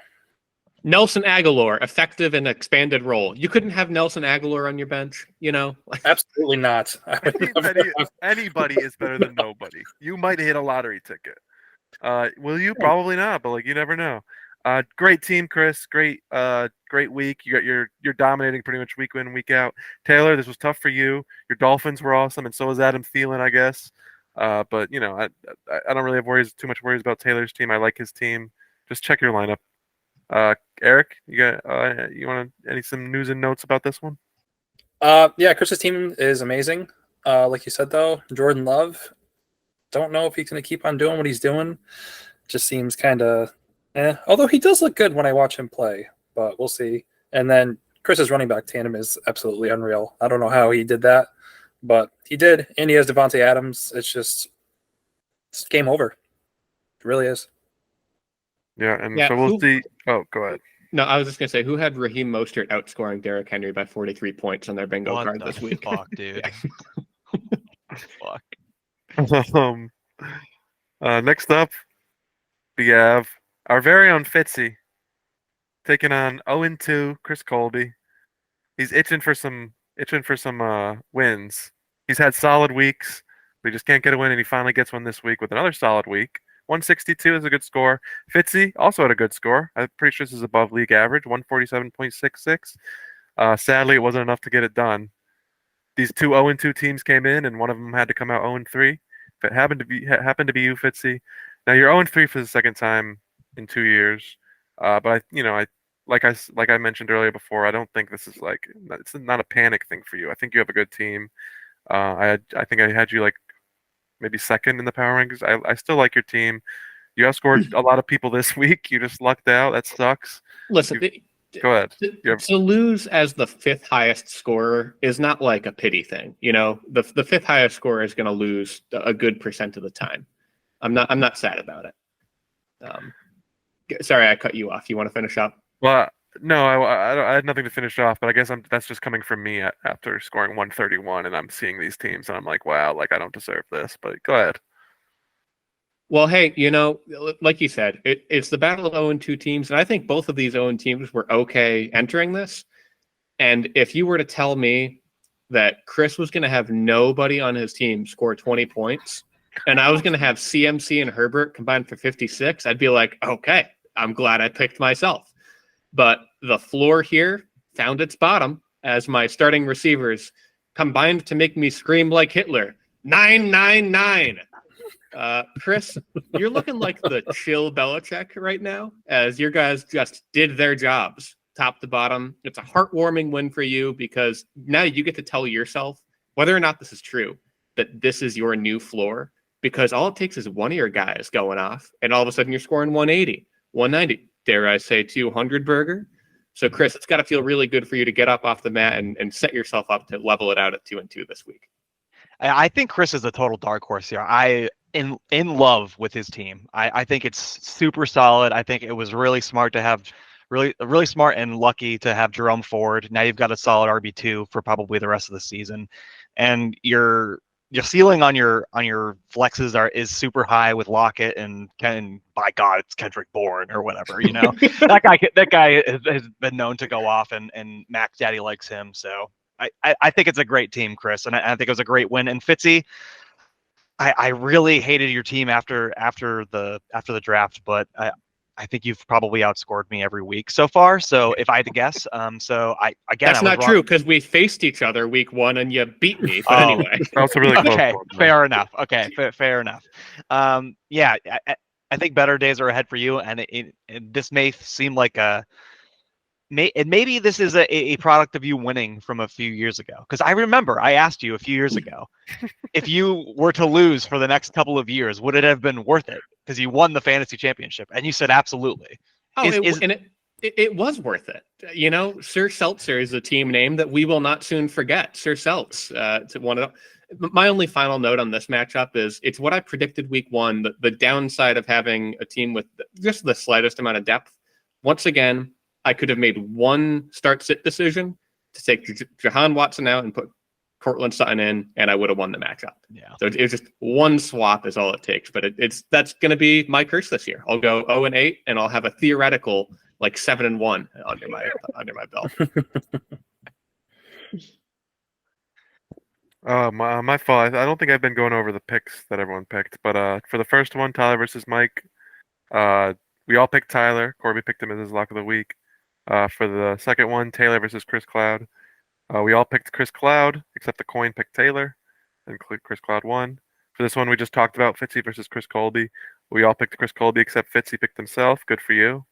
Nelson Aguilar, effective and expanded role. You couldn't have Nelson Aguilar on your bench, you know? Absolutely not. Anybody is better than nobody. You might hit a lottery ticket. Will you? Probably not, but like you never know. Great team, Chris. Great week. You're dominating pretty much week in, week out. Taylor, this was tough for you. Your Dolphins were awesome, and so was Adam Thielen, I guess. But you know, I don't really have too much worries about Taylor's team. I like his team. Just check your lineup. Eric, you got you want some news and notes about this one? Yeah, Chris's team is amazing. Like you said, though, Jordan Love, don't know if he's going to keep on doing what he's doing. Just seems kind of although he does look good when I watch him play, but we'll see. And then Chris's running back tandem is absolutely unreal. I don't know how he did that, but he did. And he has Devontae Adams. It's game over. It really is. Yeah, so we'll see. Oh, go ahead. No, I was just going to say, who had Raheem Mostert outscoring Derrick Henry by 43 points on their bingo card this week? Fuck, dude. Fuck. Next up, we have our very own Fitzy taking on 0-2 Chris Colby. He's itching for some wins. He's had solid weeks, but he just can't get a win, and he finally gets one this week with another solid week. 162 is a good score. Fitzy also had a good score. I'm pretty sure this is above league average, 147.66. Sadly, it wasn't enough to get it done. These two 0-2 teams came in, and one of them had to come out 0-3. If it happened to be you, Fitzy. Now you're 0-3 for the second time in 2 years. But like I mentioned earlier before, I don't think this is it's not a panic thing for you. I think you have a good team. I think I had you like maybe second in the power rankings. I still like your team. You outscored a lot of people this week. You just lucked out. That sucks. Listen, go ahead. To lose as the fifth highest scorer is not like a pity thing. You know, the fifth highest scorer is going to lose a good percent of the time. I'm not sad about it. Sorry, I cut you off. You want to finish up? Well, no, I had nothing to finish off, but I guess that's just coming from me after scoring 131, and I'm seeing these teams, and I'm like, wow, like I don't deserve this. But go ahead. Well, hey, you know, like you said, it's the battle of 0-2 teams, and I think both of these 0 teams were okay entering this. And if you were to tell me that Chris was going to have nobody on his team score 20 points, and I was going to have CMC and Herbert combined for 56, I'd be like, okay, I'm glad I picked myself. But the floor here found its bottom as my starting receivers combined to make me scream like Hitler. 999. Chris, you're looking like the chill Belichick right now, as your guys just did their jobs, top to bottom. It's a heartwarming win for you because now you get to tell yourself, whether or not this is true, that this is your new floor. Because all it takes is one of your guys going off, and all of a sudden you're scoring 180, 190. Dare I say 200 burger? So, Chris, it's got to feel really good for you to get up off the mat and set yourself up to level it out at 2-2 this week. I think Chris is a total dark horse here. In love with his team. I think it's super solid. I think it was really smart to have really smart and lucky to have Jerome Ford. Now you've got a solid RB2 for probably the rest of the season, and your ceiling on your flexes is super high with Lockett and by God, it's Kendrick Bourne or whatever, you know. that guy has been known to go off, and Mac Daddy likes him. So I think it's a great team, Chris, and I think it was a great win. And Fitzy, I really hated your team after the draft, but I think you've probably outscored me every week so far. So if I had to guess, that's not true because we faced each other week 1 and you beat me. But anyway, that's a really close okay. one, Fair enough. Okay, fair enough. Yeah, I think better days are ahead for you, and this may seem like maybe this is a product of you winning from a few years ago. Because I remember I asked you a few years ago, if you were to lose for the next couple of years, would it have been worth it? Because you won the fantasy championship, and you said absolutely. It was worth it. You know, Sir Seltzer is a team name that we will not soon forget. Sir Seltz, my only final note on this matchup is it's what I predicted week one. The downside of having a team with just the slightest amount of depth. Once again, I could have made one start-sit decision to take Jahan Watson out and put Cortland Sutton in, and I would have won the matchup. Yeah. So it's just one swap is all it takes. But that's going to be my curse this year. I'll go 0-8, and I'll have a theoretical like 7-1 under my belt. My fault. I don't think I've been going over the picks that everyone picked, but for the first one, Tyler versus Mike, we all picked Tyler. Corby picked him as his lock of the week. For the second one, Taylor versus Chris Cloud. We all picked Chris Cloud, except the coin picked Taylor, and Chris Cloud won. For this one, we just talked about Fitzy versus Chris Colby. We all picked Chris Colby, except Fitzy picked himself. Good for you.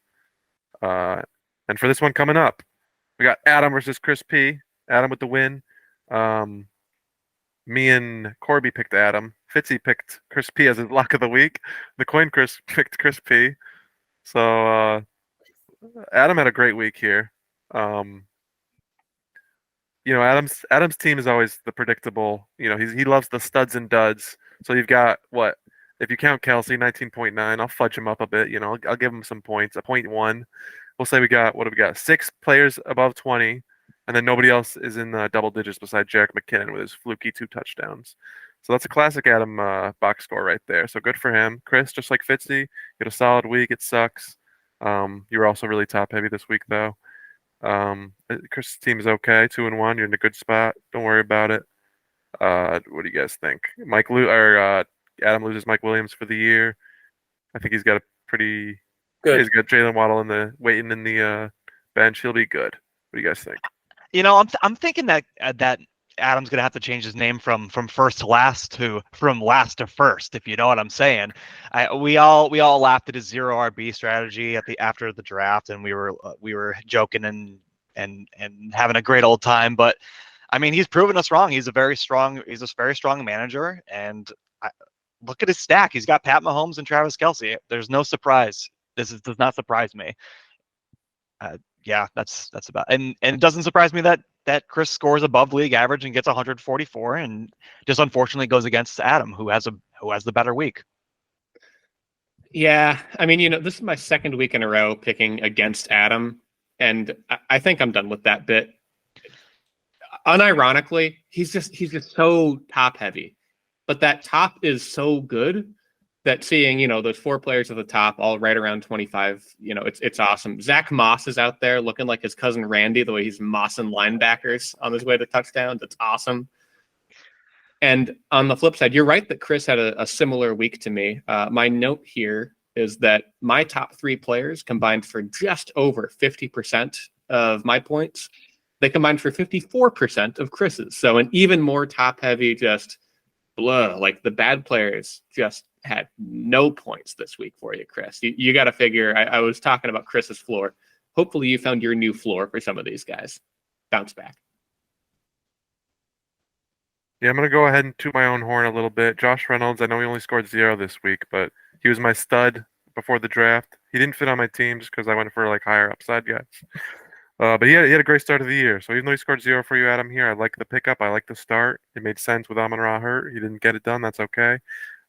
And for this one coming up, we got Adam versus Chris P. Adam with the win. Me and Corby picked Adam. Fitzy picked Chris P as his lock of the week. The coin Chris picked Chris P. So Adam had a great week here. Adam's team is always the predictable. He loves the studs and duds. So you've got what? If you count Kelsey, 19.9. I'll fudge him up a bit. I'll give him some points. A 0.1. We'll say we got 6 players above 20, and then nobody else is in the double digits besides Jarek McKinnon with his fluky 2 touchdowns. So that's a classic Adam box score right there. So good for him. Chris, just like Fitzy, get a solid week. It sucks. You were also really top heavy this week though. Chris's team is okay, 2-1. You're in a good spot. Don't worry about it. What do you guys think? Adam loses Mike Williams for the year. I think he's got a pretty good. He's got Jalen Waddle waiting in the bench. He'll be good. What do you guys think? I'm thinking that Adam's gonna have to change his name from first to last to from last to first, if you know what I'm saying. We all laughed at his 0 RB strategy after the draft, and we were joking and having a great old time. But I mean, he's proven us wrong. He's a very strong manager, and look at his stack. He's got Pat Mahomes and Travis Kelce. There's no surprise. This does not surprise me. Yeah, that's about, and it doesn't surprise me that Chris scores above league average and gets 144, and just unfortunately goes against Adam, who has the better week. Yeah, I mean, this is my second week in a row picking against Adam, and I think I'm done with that bit. Unironically, he's just so top heavy, but that top is so good that seeing, those 4 players at the top, all right around 25, it's awesome. Zach Moss is out there looking like his cousin Randy, the way he's mossing linebackers on his way to touchdowns. That's awesome. And on the flip side, you're right that Chris had a similar week to me. My note here is that my top 3 players combined for just over 50% of my points. They combined for 54% of Chris's. So an even more top heavy, just blah, like the bad players just had no points this week for you, Chris. You got to figure. I was talking about Chris's floor. Hopefully you found your new floor for some of these guys. Bounce back. Yeah, I'm going to go ahead and toot my own horn a little bit. Josh Reynolds, I know he only scored 0 this week, but he was my stud before the draft. He didn't fit on my team just because I went for higher upside guys. But he had a great start of the year. So even though he scored 0 for you, Adam, here, I like the pickup. I like the start. It made sense with Amon-Ra hurt. He didn't get it done. That's okay.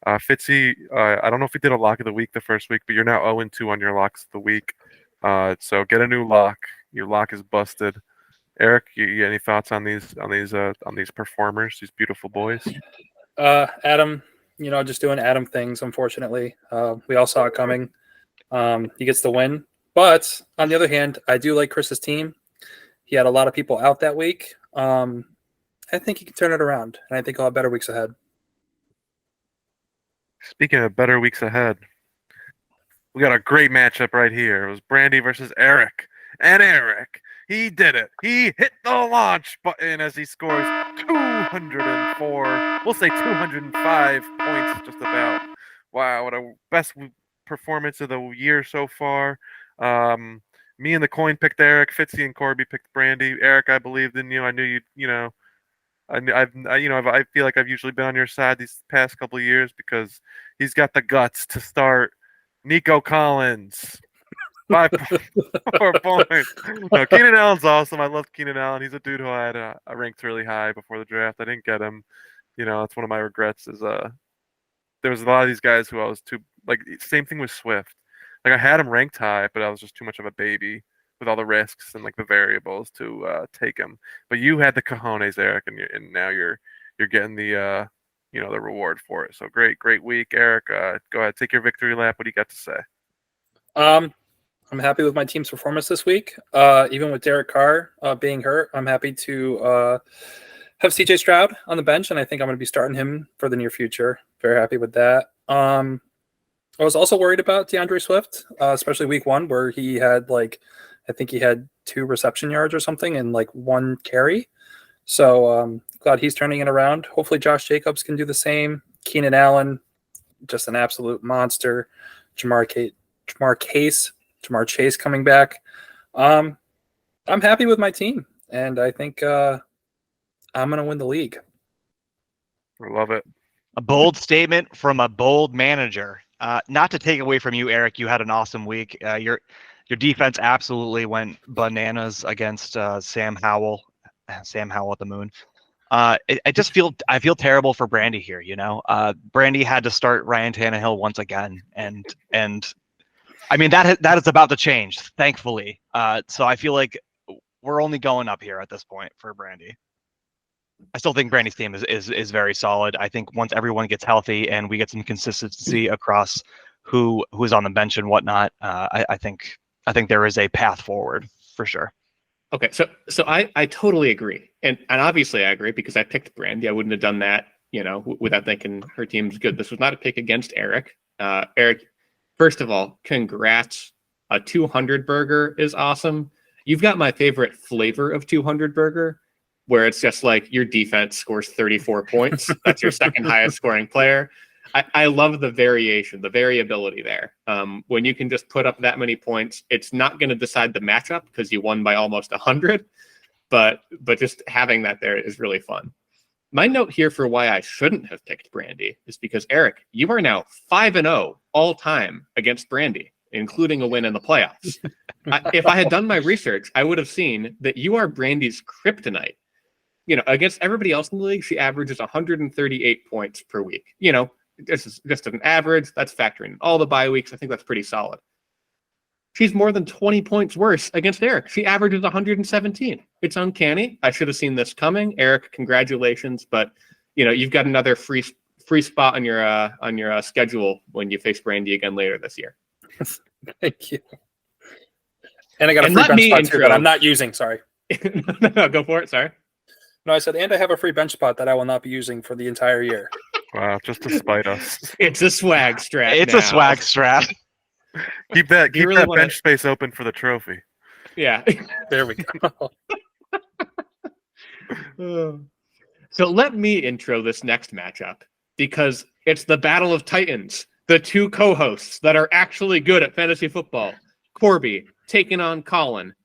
Fitzy, I don't know if he did a lock of the week the first week, but you're now 0-2 on your locks of the week. So get a new lock. Your lock is busted. Eric, you any thoughts on these performers, these beautiful boys? Adam, just doing Adam things. Unfortunately, we all saw it coming. He gets the win, but on the other hand, I do like Chris's team. He had a lot of people out that week. I think he can turn it around, and I think he'll have better weeks ahead. Speaking of better weeks ahead, we got a great matchup right here. It was Brandy versus Eric. And Eric, he did it. He hit the launch button as he scores 204. We'll say 205 points just about. Wow, what a best performance of the year so far. Me and the coin picked Eric. Fitzy and Corby picked Brandy. Eric, I believed in you. I knew I feel like I've usually been on your side these past couple of years because he's got the guts to start Nico Collins. 5.4 points. No, Keenan Allen's awesome. I love Keenan Allen. He's a dude who I had ranked really high before the draft. I didn't get him. That's one of my regrets is there was a lot of these guys who I was too like. Same thing with Swift. Like I had him ranked high, but I was just too much of a baby with all the risks and like the variables to take him. But you had the cojones, Eric, and now you're getting the the reward for it. So great week, Eric. Go ahead, take your victory lap. What do you got to say? I'm happy with my team's performance this week. Even with Derek Carr being hurt, I'm happy to have CJ Stroud on the bench, and I think I'm going to be starting him for the near future. Very happy with that. I was also worried about DeAndre Swift, especially week 1, where he had I think he had 2 reception yards or something and 1 carry. So glad he's turning it around. Hopefully Josh Jacobs can do the same. Keenan Allen, just an absolute monster. Jamar Chase coming back. I'm happy with my team, and I think I'm going to win the league. I love it. A bold statement from a bold manager. Not to take away from you, Eric. You had an awesome week. Your defense absolutely went bananas against Sam Howell. Sam Howell at the moon. I feel terrible for Brandy here. Brandy had to start Ryan Tannehill once again, and I mean that is about to change, thankfully. So I feel like we're only going up here at this point for Brandy. I still think Brandy's team is very solid. I think once everyone gets healthy and we get some consistency across who is on the bench and whatnot, I think there is a path forward for sure. Okay, so I totally agree, and obviously I agree because I picked Brandy. I wouldn't have done that, without thinking her team's good. This was not a pick against Eric. Eric, first of all, congrats. A 200 burger is awesome. You've got my favorite flavor of 200 burger, where it's just like your defense scores 34 points. That's your second highest scoring player. I love the variation, the variability there. When you can just put up that many points, it's not going to decide the matchup because you won by almost 100, but just having that there is really fun. My note here for why I shouldn't have picked Brandy is because, Eric, you are now 5-0 all time against Brandy, including a win in the playoffs. If I had done my research, I would have seen that you are Brandy's kryptonite. Against everybody else in the league, she averages 138 points per week. This is just an average. That's factoring in all the bye weeks. I think that's pretty solid. She's more than 20 points worse against Eric. She averages 117. It's uncanny. I should have seen this coming. Eric, congratulations. But, you've got another free spot on your schedule when you face Brandy again later this year. Thank you. And I got a free bench spot too that I'm not using. Sorry. No, go for it. Sorry. No, I said, and I have a free bench spot that I will not be using for the entire year. Wow, just to spite us. It's a swag strap. It's a swag strap. Keep that bench space open for the trophy. Yeah. There we go. So let me intro this next matchup because it's the Battle of Titans, the 2 co-hosts that are actually good at fantasy football. Corby taking on Colin.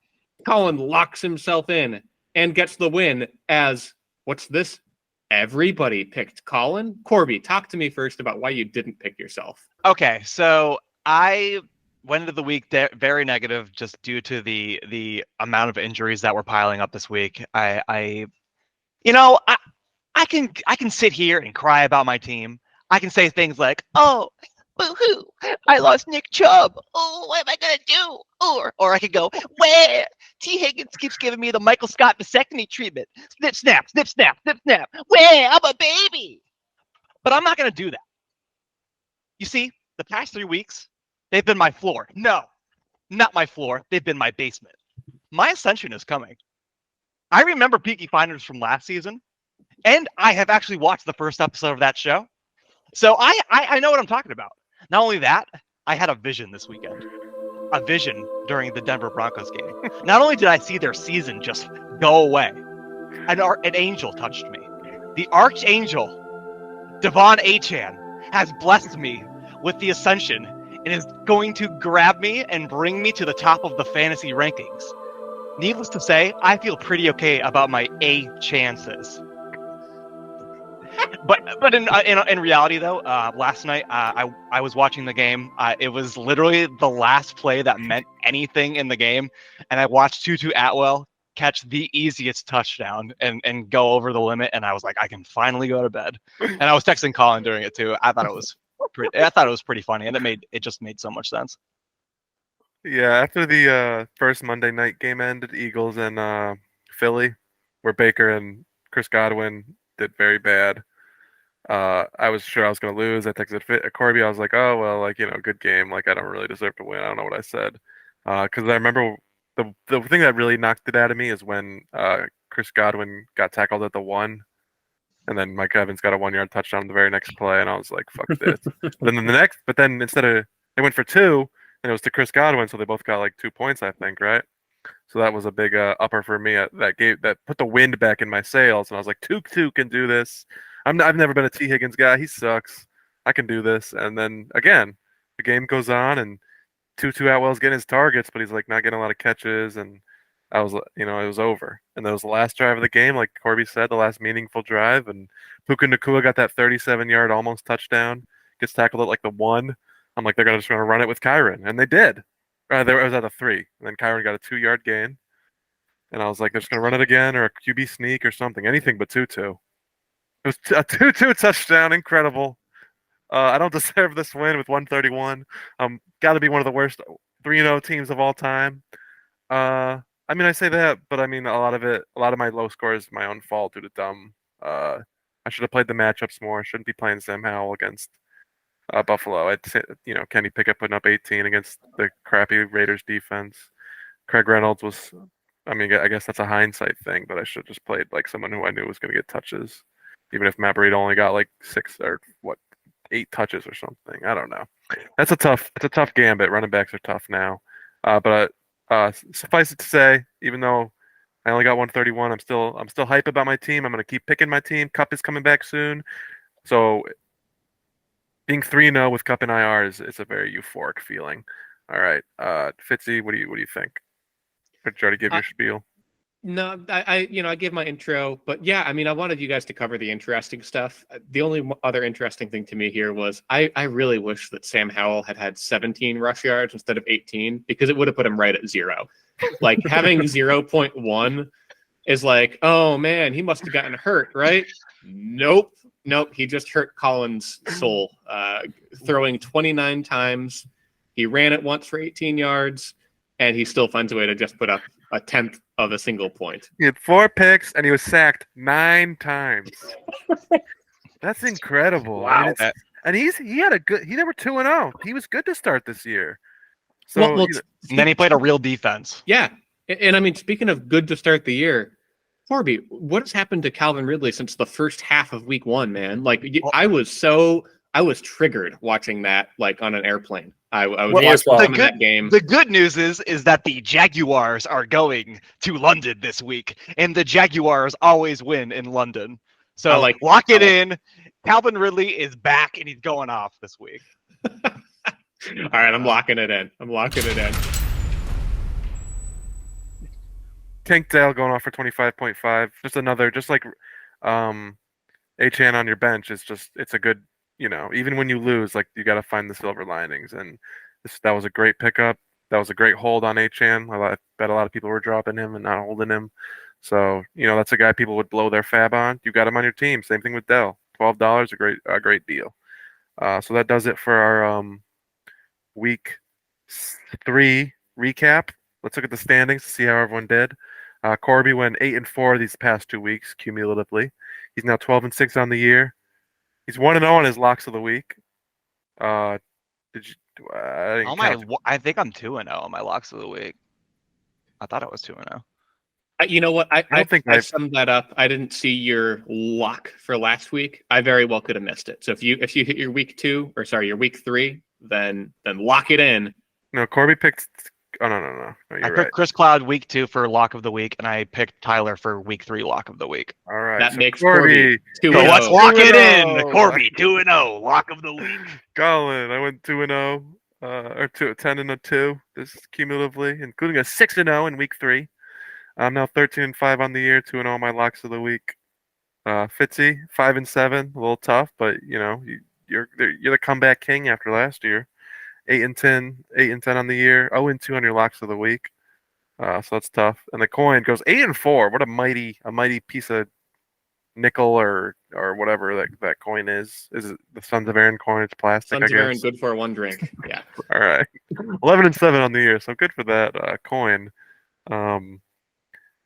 Colin locks himself in and gets the win as, what's this? Everybody picked Colin. Corby, talk to me first about why you didn't pick yourself. Okay, so I went into the week very negative just due to the amount of injuries that were piling up this week. I can sit here and cry about my team. I can say things like, "Oh, boo-hoo, I lost Nick Chubb. Oh, what am I gonna do?" Or I could go, "Where? T. Higgins keeps giving me the Michael Scott vasectomy treatment. Snip, snap, snip, snap, snip, snap. Where? I'm a baby." But I'm not gonna do that. You see, the past 3 weeks, they've been my floor. No, not my floor. They've been my basement. My ascension is coming. I remember Peaky Blinders from last season, and I have actually watched the first episode of that show. So I know what I'm talking about. Not only that, I had a vision this weekend. A vision during the Denver Broncos game. Not only did I see their season just go away, an angel touched me. The archangel, Devon Achan, has blessed me with the ascension and is going to grab me and bring me to the top of the fantasy rankings. Needless to say, I feel pretty okay about my A chances. But in reality, though, last night I was watching the game. It was literally the last play that meant anything in the game, and I watched Tutu Atwell catch the easiest touchdown and go over the limit, and I was like, I can finally go to bed. And I was texting Colin during it too. I thought it was pretty funny, and it just made so much sense. Yeah, after the first Monday night game ended, Eagles and Philly, where Baker and Chris Godwin did very bad. I was sure I was going to lose. I texted Corby. I was like, oh, well, like, good game. Like, I don't really deserve to win. I don't know what I said. Because I remember the thing that really knocked it out of me is when Chris Godwin got tackled at the 1, and then Mike Evans got a 1-yard touchdown on the very next play, and I was like, fuck this. But then instead of, they went for 2, and it was to Chris Godwin, so they both got like 2 points, I think, right? So that was a big upper for me that put the wind back in my sails, and I was like, Tuk can do this. I've never been a T. Higgins guy. He sucks. I can do this. And then again, the game goes on, and Tutu Atwell's getting his targets, but he's like not getting a lot of catches, and I was, it was over. And that was the last drive of the game, like Corby said, the last meaningful drive. And Puka Nacua got that 37-yard almost touchdown. Gets tackled at like the 1. I'm like, they're just going to run it with Kyron, and they did. It was at the 3, and then Kyron got a 2-yard gain. And I was like, they're just going to run it again, or a QB sneak or something, anything but Tutu. It was a 2-2 touchdown, incredible. I don't deserve this win with 131. Got to be one of the worst 3-0 teams of all time. I mean, I say that, but I mean, a lot of my low score is my own fault due to dumb. I should have played the matchups more. I shouldn't be playing Sam Howell against Buffalo. I'd say, Kenny Pickett putting up 18 against the crappy Raiders defense. Craig Reynolds was, I mean, I guess that's a hindsight thing, but I should have just played like someone who I knew was going to get touches, even if Matt Breida only got like 8 touches or something. I don't know. It's a tough gambit. Running backs are tough now. But suffice it to say, even though I only got 131, I'm still hype about my team. I'm going to keep picking my team. Cup is coming back soon. So being 3-0 with Cup and IR is a very euphoric feeling. All right. Fitzy, what do you think? Or try to give your spiel. No, I gave my intro, but yeah, I mean, I wanted you guys to cover the interesting stuff. The only other interesting thing to me here was I really wish that Sam Howell had 17 rush yards instead of 18, because it would have put him right at 0. Like having 0.1 is like, oh man, he must have gotten hurt, right? Nope. He just hurt Colin's soul. Throwing 29 times, he ran it once for 18 yards, and he still finds a way to just put up a 10th of a single point. He had 4 picks, and he was sacked 9 times. That's incredible. Wow. I mean, they were 2-0. He was good to start this year. So and then he played a real defense. Yeah. And I mean, speaking of good to start the year, Corby, what has happened to Calvin Ridley since the first half of week 1, man? Like, I was triggered watching that, like, on an airplane. I was watching that game. The good news is that the Jaguars are going to London this week, and the Jaguars always win in London. So lock it in. Calvin Ridley is back, and he's going off this week. All right, I'm locking it in. Tank Dale going off for 25.5. Just like Achane on your bench is it's a good, even when you lose, like, you got to find the silver linings. And that was a great pickup. That was a great hold on Achane. I bet a lot of people were dropping him and not holding him. So, that's a guy people would blow their fab on. You got him on your team. Same thing with Dell. $12, a great deal. So that does it for our week 3 recap. Let's look at the standings to see how everyone did. Corby went 8-4 these past 2 weeks cumulatively. He's now 12-6 on the year. He's 1-0 on his locks of the week. I think I'm 2-0 on my locks of the week. I thought I was 2-0. You know what? I summed that up. I didn't see your lock for last week. I very well could have missed it. So if you hit your week 3, then lock it in. No, Corby picked. Oh no! I picked Chris Cloud week 2 for lock of the week, and I picked Tyler for week 3 lock of the week. All right, that makes Corby 2-0. So let's lock it in. Corby 2-0, lock of the week. Colin, I went 2-0, or 10-2 this cumulatively, including a 6-0 in week 3. I'm now 13-5 on the year, 2-0 on my locks of the week. Fitzy 5-7, a little tough, but you're the comeback king after last year. 8-10 on the year, 0-2 on your locks of the week. So that's tough. And the coin goes 8-4. What a mighty piece of nickel or whatever that coin is. Is it the Sons of Aaron coin? It's plastic, Sons I of Aaron, guess. good for one drink. Yeah. All right, 11-7 on the year, so good for that coin.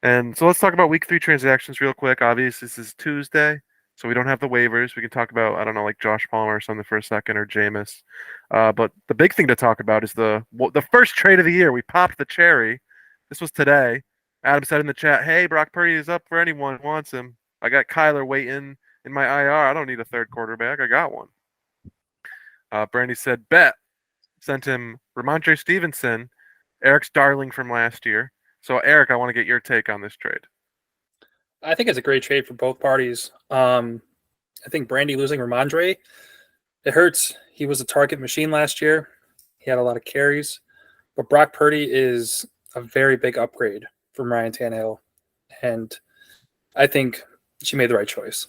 And so let's talk about week 3 transactions real quick. Obviously, this is Tuesday, so we don't have the waivers. We can talk about, I don't know, like Josh Palmer or something for a second, or Jameis. But the big thing to talk about is the first trade of the year. We popped the cherry. This was today. Adam said in the chat, "Hey, Brock Purdy is up for anyone who wants him. I got Kyler waiting in my IR. I don't need a third quarterback. I got one." Brandy said, "Bet." Sent him Ramondre Stevenson, Eric's darling from last year. So, Eric, I want to get your take on this trade. I think it's a great trade for both parties. I think Brandy losing Ramondre, it hurts. He was a target machine last year. He had a lot of carries. But Brock Purdy is a very big upgrade from Ryan Tannehill. And I think she made the right choice.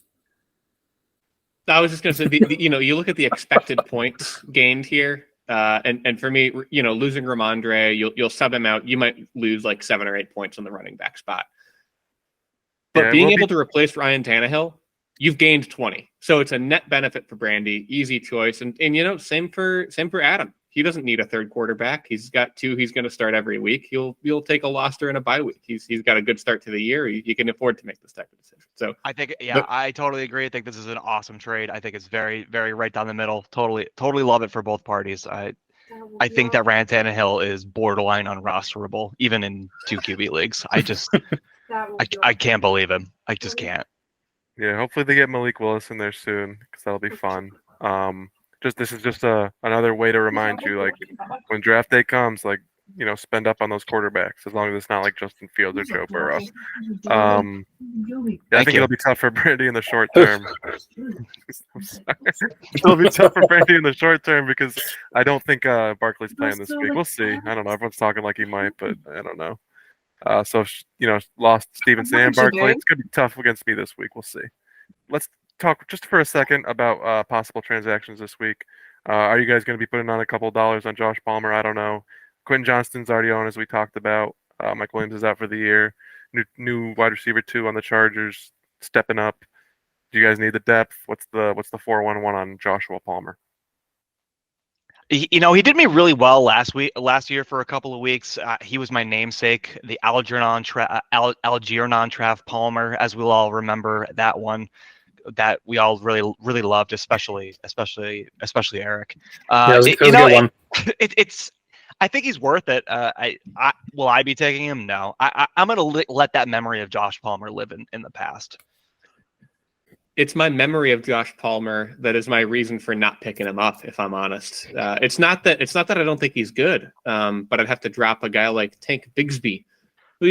I was just going to say, you look at the expected points gained here. And for me, losing Ramondre, you'll sub him out. You might lose like 7 or 8 points on the running back spot. But being able to replace Ryan Tannehill, you've gained 20. So it's a net benefit for Brandy. Easy choice. And same for Adam. He doesn't need a third quarterback. He's got 2 he's going to start every week. You'll take a loss during a bye week. He's got a good start to the year. He can afford to make this type of decision. So I think, I totally agree. I think this is an awesome trade. I think it's very, very right down the middle. Totally love it for both parties. I think that Ryan Tannehill is borderline unrosterable, even in 2 QB leagues. I can't believe him. I just can't. Yeah, hopefully they get Malik Willis in there soon, because that'll be fun. This is just another way to remind you, like, when draft day comes, like, spend up on those quarterbacks, as long as it's not like Justin Fields or Joe Burrow. I think it'll be tough for Brandy in the short term. It'll be tough for Brandy in the short term because I don't think Barkley's playing this week. We'll see. I don't know. Everyone's talking like he might, but I don't know. So lost Stevenson and Barkley. It's gonna be tough against me this week. We'll see. Let's talk just for a second about possible transactions this week. Are you guys going to be putting on a couple $dollars on Josh Palmer? I don't know. Quentin Johnston's already on, as we talked about. Mike Williams is out for the year. New wide receiver 2 on the Chargers, stepping up. Do you guys need the depth? What's the 4-1-1 on Joshua Palmer? He did me really well last year for a couple of weeks. He was my namesake, the Algernon Trav Palmer, as we'll all remember that one that we all really, really loved, especially Eric. It was a good one. I think he's worth it. Will I be taking him? No. I'm going to let that memory of Josh Palmer live in the past. It's my memory of Josh Palmer that is my reason for not picking him up, if I'm honest. It's not that I don't think he's good, but I'd have to drop a guy like Tank Bigsby, who,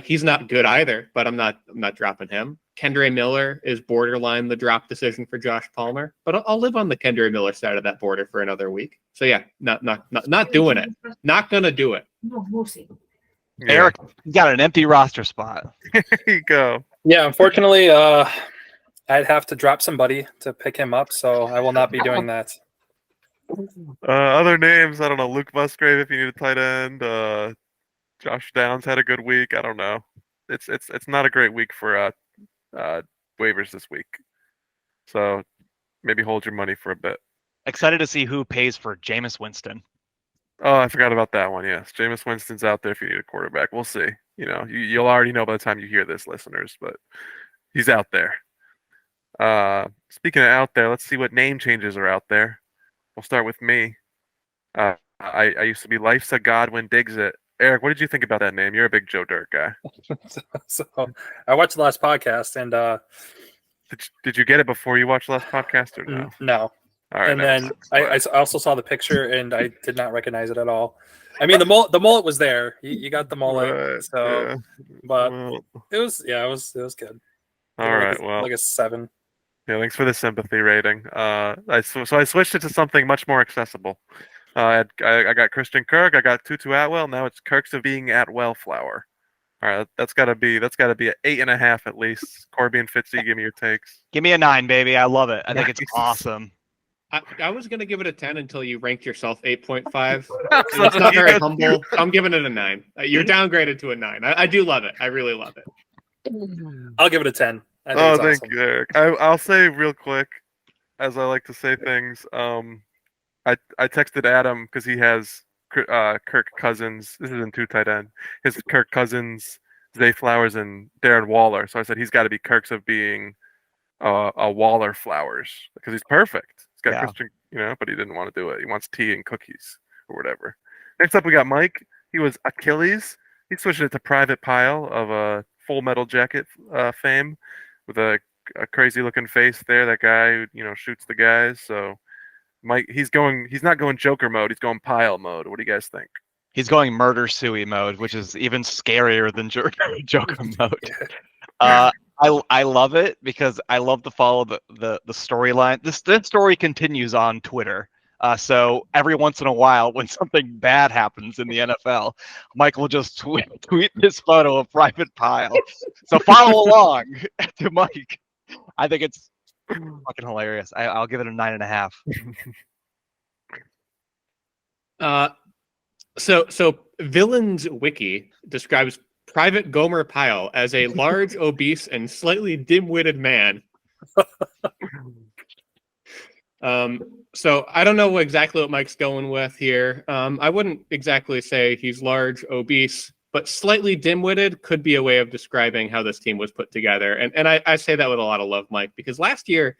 he's not good either, but I'm not dropping him. Kendre Miller is borderline the drop decision for Josh Palmer, but I'll live on the Kendre Miller side of that border for another week. So yeah, not doing it. Not gonna do it. Yeah. Eric, you got an empty roster spot. Here you go. Yeah, unfortunately, I'd have to drop somebody to pick him up, so I will not be doing that. Other names, I don't know. Luke Musgrave, if you need a tight end. Josh Downs had a good week. I don't know. It's not a great week for waivers this week. So maybe hold your money for a bit. Excited to see who pays for Jameis Winston. Oh, I forgot about that one. Yes, Jameis Winston's out there if you need a quarterback. We'll see. You'll already know by the time you hear this, listeners, but he's out there. Speaking of out there, let's see what name changes are out there. We'll start with me. I used to be Life's a Godwin Digs It. Eric, what did you think about that name? You're a big Joe Dirt guy. So I watched the last podcast, and did you get it before you watched the last podcast or no? No. All right. And then I also saw the picture, and I did not recognize it at all. I mean, the mullet was there. You got the mullet, Right, so yeah. but Well, it was good. all right. Well, like a 7. yeah. Thanks for the sympathy rating. I switched it to something much more accessible. I got Christian Kirk. I got Tutu Atwell. Now it's Kirk's of being Atwell Flower. All right, that's got to be an 8.5 at least. Corby and Fitzy, give me your takes. Give me a 9, baby. I love it. I think it's awesome. I was gonna give it a 10 until you ranked yourself 8.5. It's not very humble. So I'm giving it a 9. You're downgraded to a 9. I do love it. I really love it. I'll give it a 10. I think Oh, it's thank awesome. you, Eric. I'll say real quick, as I like to say things. I texted Adam because he has Kirk Cousins. This is in 2 tight end. His Kirk Cousins, Zay Flowers, and Darren Waller. So I said he's got to be Kirk's of being a Waller Flowers because he's perfect. He's got Yeah. Christian, but he didn't want to do it. He wants tea and cookies or whatever. Next up, we got Mike. He was Achilles. He switched it to Private Pile of Full Metal Jacket fame with a crazy looking face there. That guy who shoots the guys. So Mike, he's not going Joker mode. He's going Pile mode. What do you guys think? He's going murder suey mode, which is even scarier than Joker mode. I love it because I love to follow the storyline. This story continues on Twitter. So every once in a while, when something bad happens in the NFL, Mike will just tweet this photo of Private Pile. So follow along to Mike. I think it's fucking hilarious. I'll give it a 9.5. So Villains Wiki describes Private Gomer Pyle as a large, obese, and slightly dim-witted man. So I don't know exactly what Mike's going with here. I wouldn't exactly say he's large, obese, but slightly dim-witted could be a way of describing how this team was put together. And I say that with a lot of love, Mike, because last year,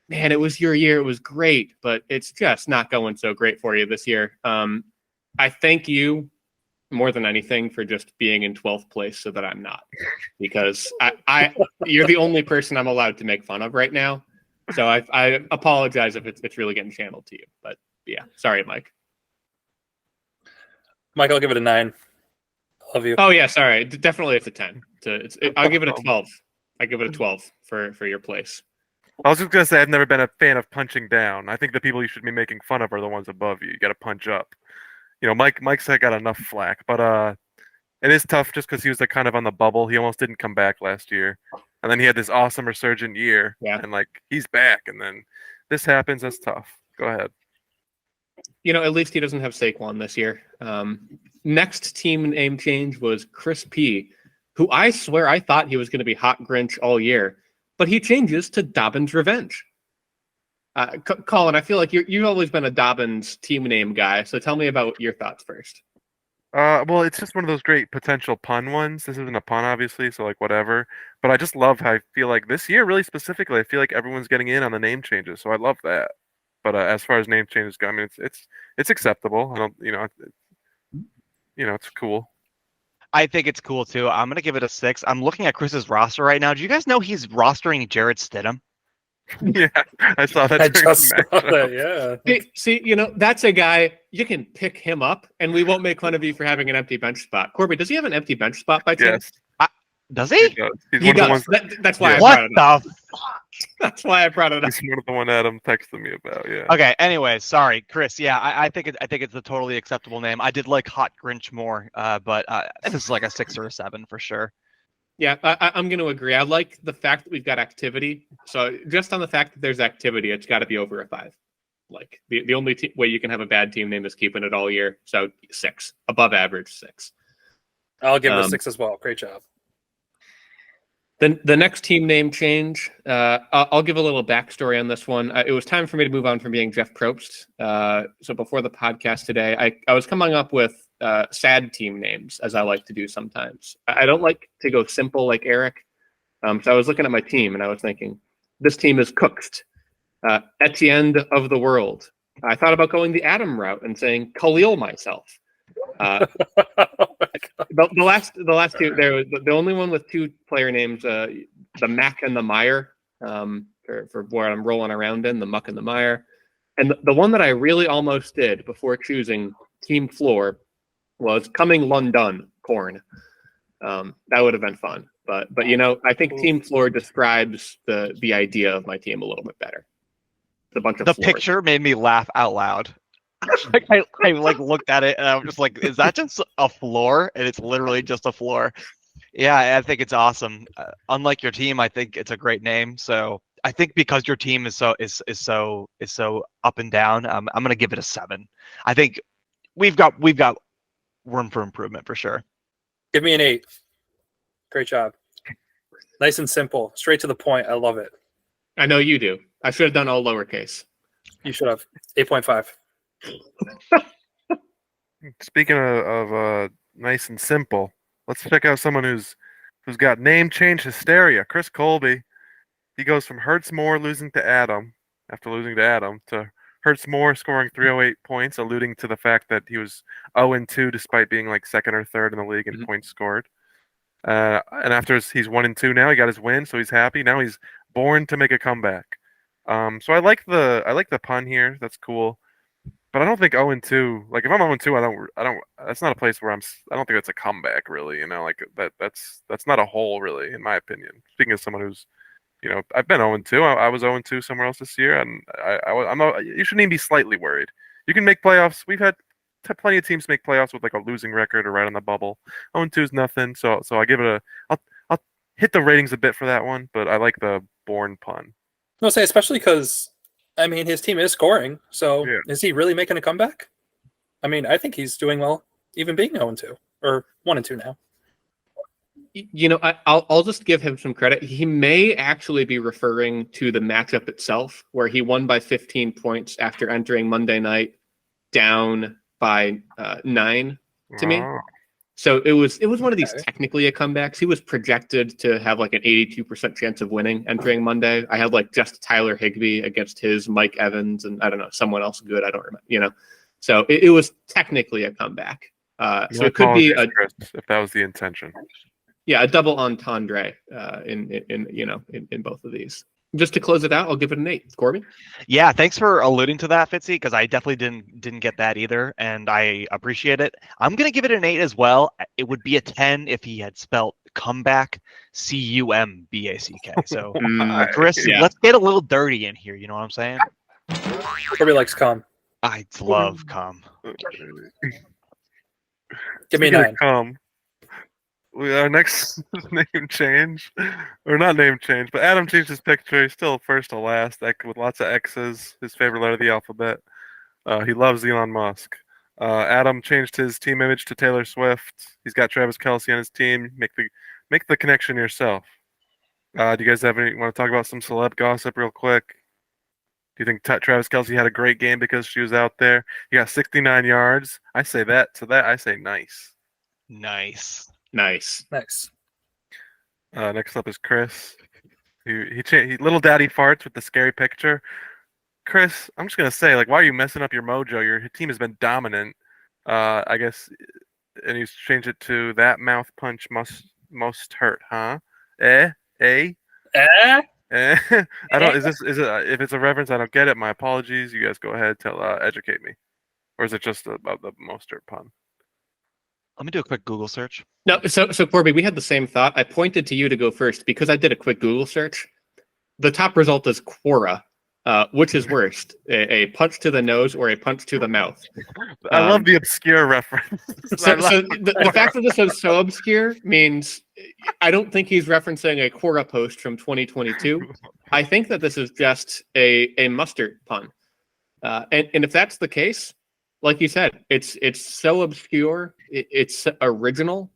man, it was your year. It was great, but it's just not going so great for you this year. I thank you more than anything for just being in 12th place so that I'm not, because you're the only person I'm allowed to make fun of right now. So I apologize if it's really getting channeled to you, but yeah, sorry, Mike. Mike, I'll give it a 9. Love you. Oh yeah, sorry. Definitely it's a 10. I'll give it a 12. I give it a 12 for your place. I was just gonna say I've never been a fan of punching down. I think the people you should be making fun of are the ones above you. You got to punch up. Mike's got enough flack, but it is tough just because he was kind of on the bubble. He almost didn't come back last year, and then he had this awesome resurgent year. Yeah. And he's back, and then this happens. That's tough. Go ahead. At least he doesn't have Saquon this year. Next team name change was Chris P, who I swear I thought he was going to be Hot Grinch all year, but he changes to Dobbins Revenge. Colin, I feel like you've always been a Dobbins team name guy, so tell me about your thoughts first. Well, it's just one of those great potential pun ones. This isn't a pun, obviously, so whatever. But I just love how I feel like this year, really specifically, I feel like everyone's getting in on the name changes, so I love that. But as far as name changes go, I mean, it's acceptable. I don't, it's cool. I think it's cool too. I'm gonna give it a 6. I'm looking at Chris's roster right now. Do you guys know he's rostering Jarrett Stidham? Yeah, I saw that. I just saw that, yeah. See, that's a guy, you can pick him up, and we won't make fun of you for having an empty bench spot. Corby, does he have an empty bench spot by chance? Yes. Does he? He does. He's He one of the does. ones. That's why I What brought it up. the fuck? That's why I brought it up. He's one of the one Adam texted me about. Yeah. Okay. Anyway, sorry, Chris. Yeah, I think it's a totally acceptable name. I did like Hot Grinch more, but this is like a 6 or a 7 for sure. Yeah, I'm going to agree. I like the fact that we've got activity. So just on the fact that there's activity, it's got to be over a 5. The only way you can have a bad team name is keeping it all year. So 6, above average 6. I'll give it a 6 as well. Great job. Then the next team name change, I'll give a little backstory on this one. It was time for me to move on from being Jeff Probst. So before the podcast today, I was coming up with sad team names, as I like to do sometimes. I don't like to go simple like Eric. So I was looking at my team and I was thinking, this team is cooked. At the end of the world. I thought about going the Adam route and saying Khalil myself. The last two, there was the only one with 2 player names, the Mac and the Mire, for what I'm rolling around in, the Muck and the Mire. And the one that I really almost did before choosing team floor was Coming London Corn. That would have been fun. But I think team floor describes the idea of my team a little bit better. It's a bunch of The floors. picture made me laugh out loud. I looked at it and I was just like, is that just a floor? And it's literally just a floor. Yeah, I think it's awesome. Unlike your team, I think it's a great name. So I think because your team is so up and down, I'm gonna give it a 7. I think we've got room for improvement for sure. Give me an 8. Great job. Nice and simple, straight to the point. I love it. I know you do. I should have done all lowercase. You should have 8.5. Speaking of nice and simple, let's check out someone who's got name change hysteria. Chris Colby. He goes from Hurts Moore losing to Adam to Hurts Moore scoring 308 points, alluding to the fact that he was 0-2 despite being like second or third in the league in points scored. And after he's 1-2 now, he got his win, so he's happy. Now he's born to make a comeback. So I like the pun here. That's cool. But I don't think 0-2. Like if I'm 0-2, I don't. That's not a place where I don't think that's a comeback really. You know, like that's not a hole really, in my opinion. Speaking of someone who's, I've been 0-2. I was 0-2 somewhere else this year, and I'm not. You shouldn't even be slightly worried. You can make playoffs. We've had plenty of teams make playoffs with like a losing record or right on the bubble. 0-2 is nothing. So I give it I'll hit the ratings a bit for that one, but I like the born pun. I'll say especially because his team is scoring. So Yeah. Is he really making a comeback? I think he's doing well, even being 0-2 or 1-2 now. I'll just give him some credit. He may actually be referring to the matchup itself, where he won by 15 points after entering Monday night down by 9 to me. Oh. So it was one of these technically a comebacks. He was projected to have like an 82% chance of winning entering Monday. I had like just Tyler Higbee against his Mike Evans and I don't know, someone else good. I don't remember, So it was technically a comeback. So it could be Chris, if that was the intention. Yeah, a double entendre in both of these. Just to close it out, I'll give it an 8. Corby? Yeah, thanks for alluding to that, Fitzy, because I definitely didn't get that either, and I appreciate it. I'm gonna give it an 8 as well. It would be a 10 if he had spelled comeback CUMBACK. So, Chris, let's get a little dirty in here. You know what I'm saying? Corby likes cum. I love cum. Give me a 9. Cum. Our next name change, or not name change, but Adam changed his picture. He's still first to last, with lots of X's. His favorite letter of the alphabet. He loves Elon Musk. Adam changed his team image to Taylor Swift. He's got Travis Kelce on his team. Make the connection yourself. Do you guys want to talk about some celeb gossip real quick? Do you think Travis Kelce had a great game because she was out there? He got 69 yards. I say that. To that, I say nice. Nice. Nice. Next up is Chris. He little daddy farts with the scary picture. Chris, I'm just gonna say, like, why are you messing up your mojo? Your team has been dominant. I guess, and he's changed it to that mouth punch most hurt, huh? I don't. Is it? If it's a reference, I don't get it. My apologies. You guys go ahead, educate me. Or is it just about the most hurt pun? Let me do a quick Google search. No, so Corby, we had the same thought. I pointed to you to go first because I did a quick Google search. The top result is Quora. Which is worst, a punch to the nose or a punch to the mouth? I love the obscure reference. So the fact that this is so obscure means I don't think he's referencing a Quora post from 2022. I think that this is just a mustard pun. And if that's the case, like you said, it's so obscure, it's original,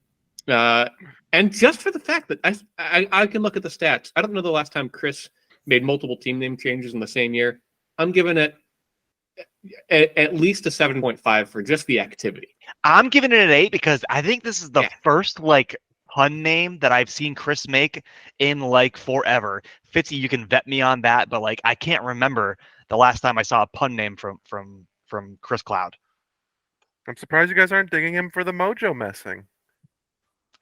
and just for the fact that I can look at the stats. I don't know the last time Chris made multiple team name changes in the same year. I'm giving it at least a 7.5 for just the activity. I'm giving it an 8 because I think this is the first pun name that I've seen Chris make in forever. Fitzy, you can vet me on that, but I can't remember the last time I saw a pun name from Chris Cloud. I'm surprised you guys aren't digging him for the mojo messing.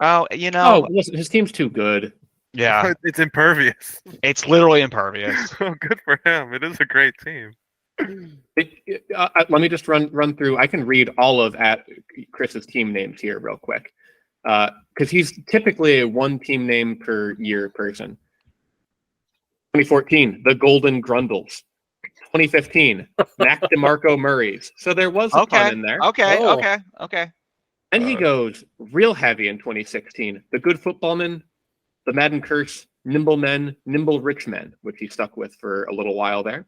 Oh, listen, his team's too good. Yeah, it's impervious. It's literally impervious. Oh, good for him. It is a great team. Let me just run through. I can read all of Chris's team names here real quick, because he's typically a one team name per year person. 2014, the Golden Grundles. 2015, Mac DeMarco Murray's. So there was a pun in there. Okay. And he goes real heavy in 2016. The Good Footballman, the Madden Curse, Nimble Men, Nimble Rich Men, which he stuck with for a little while there.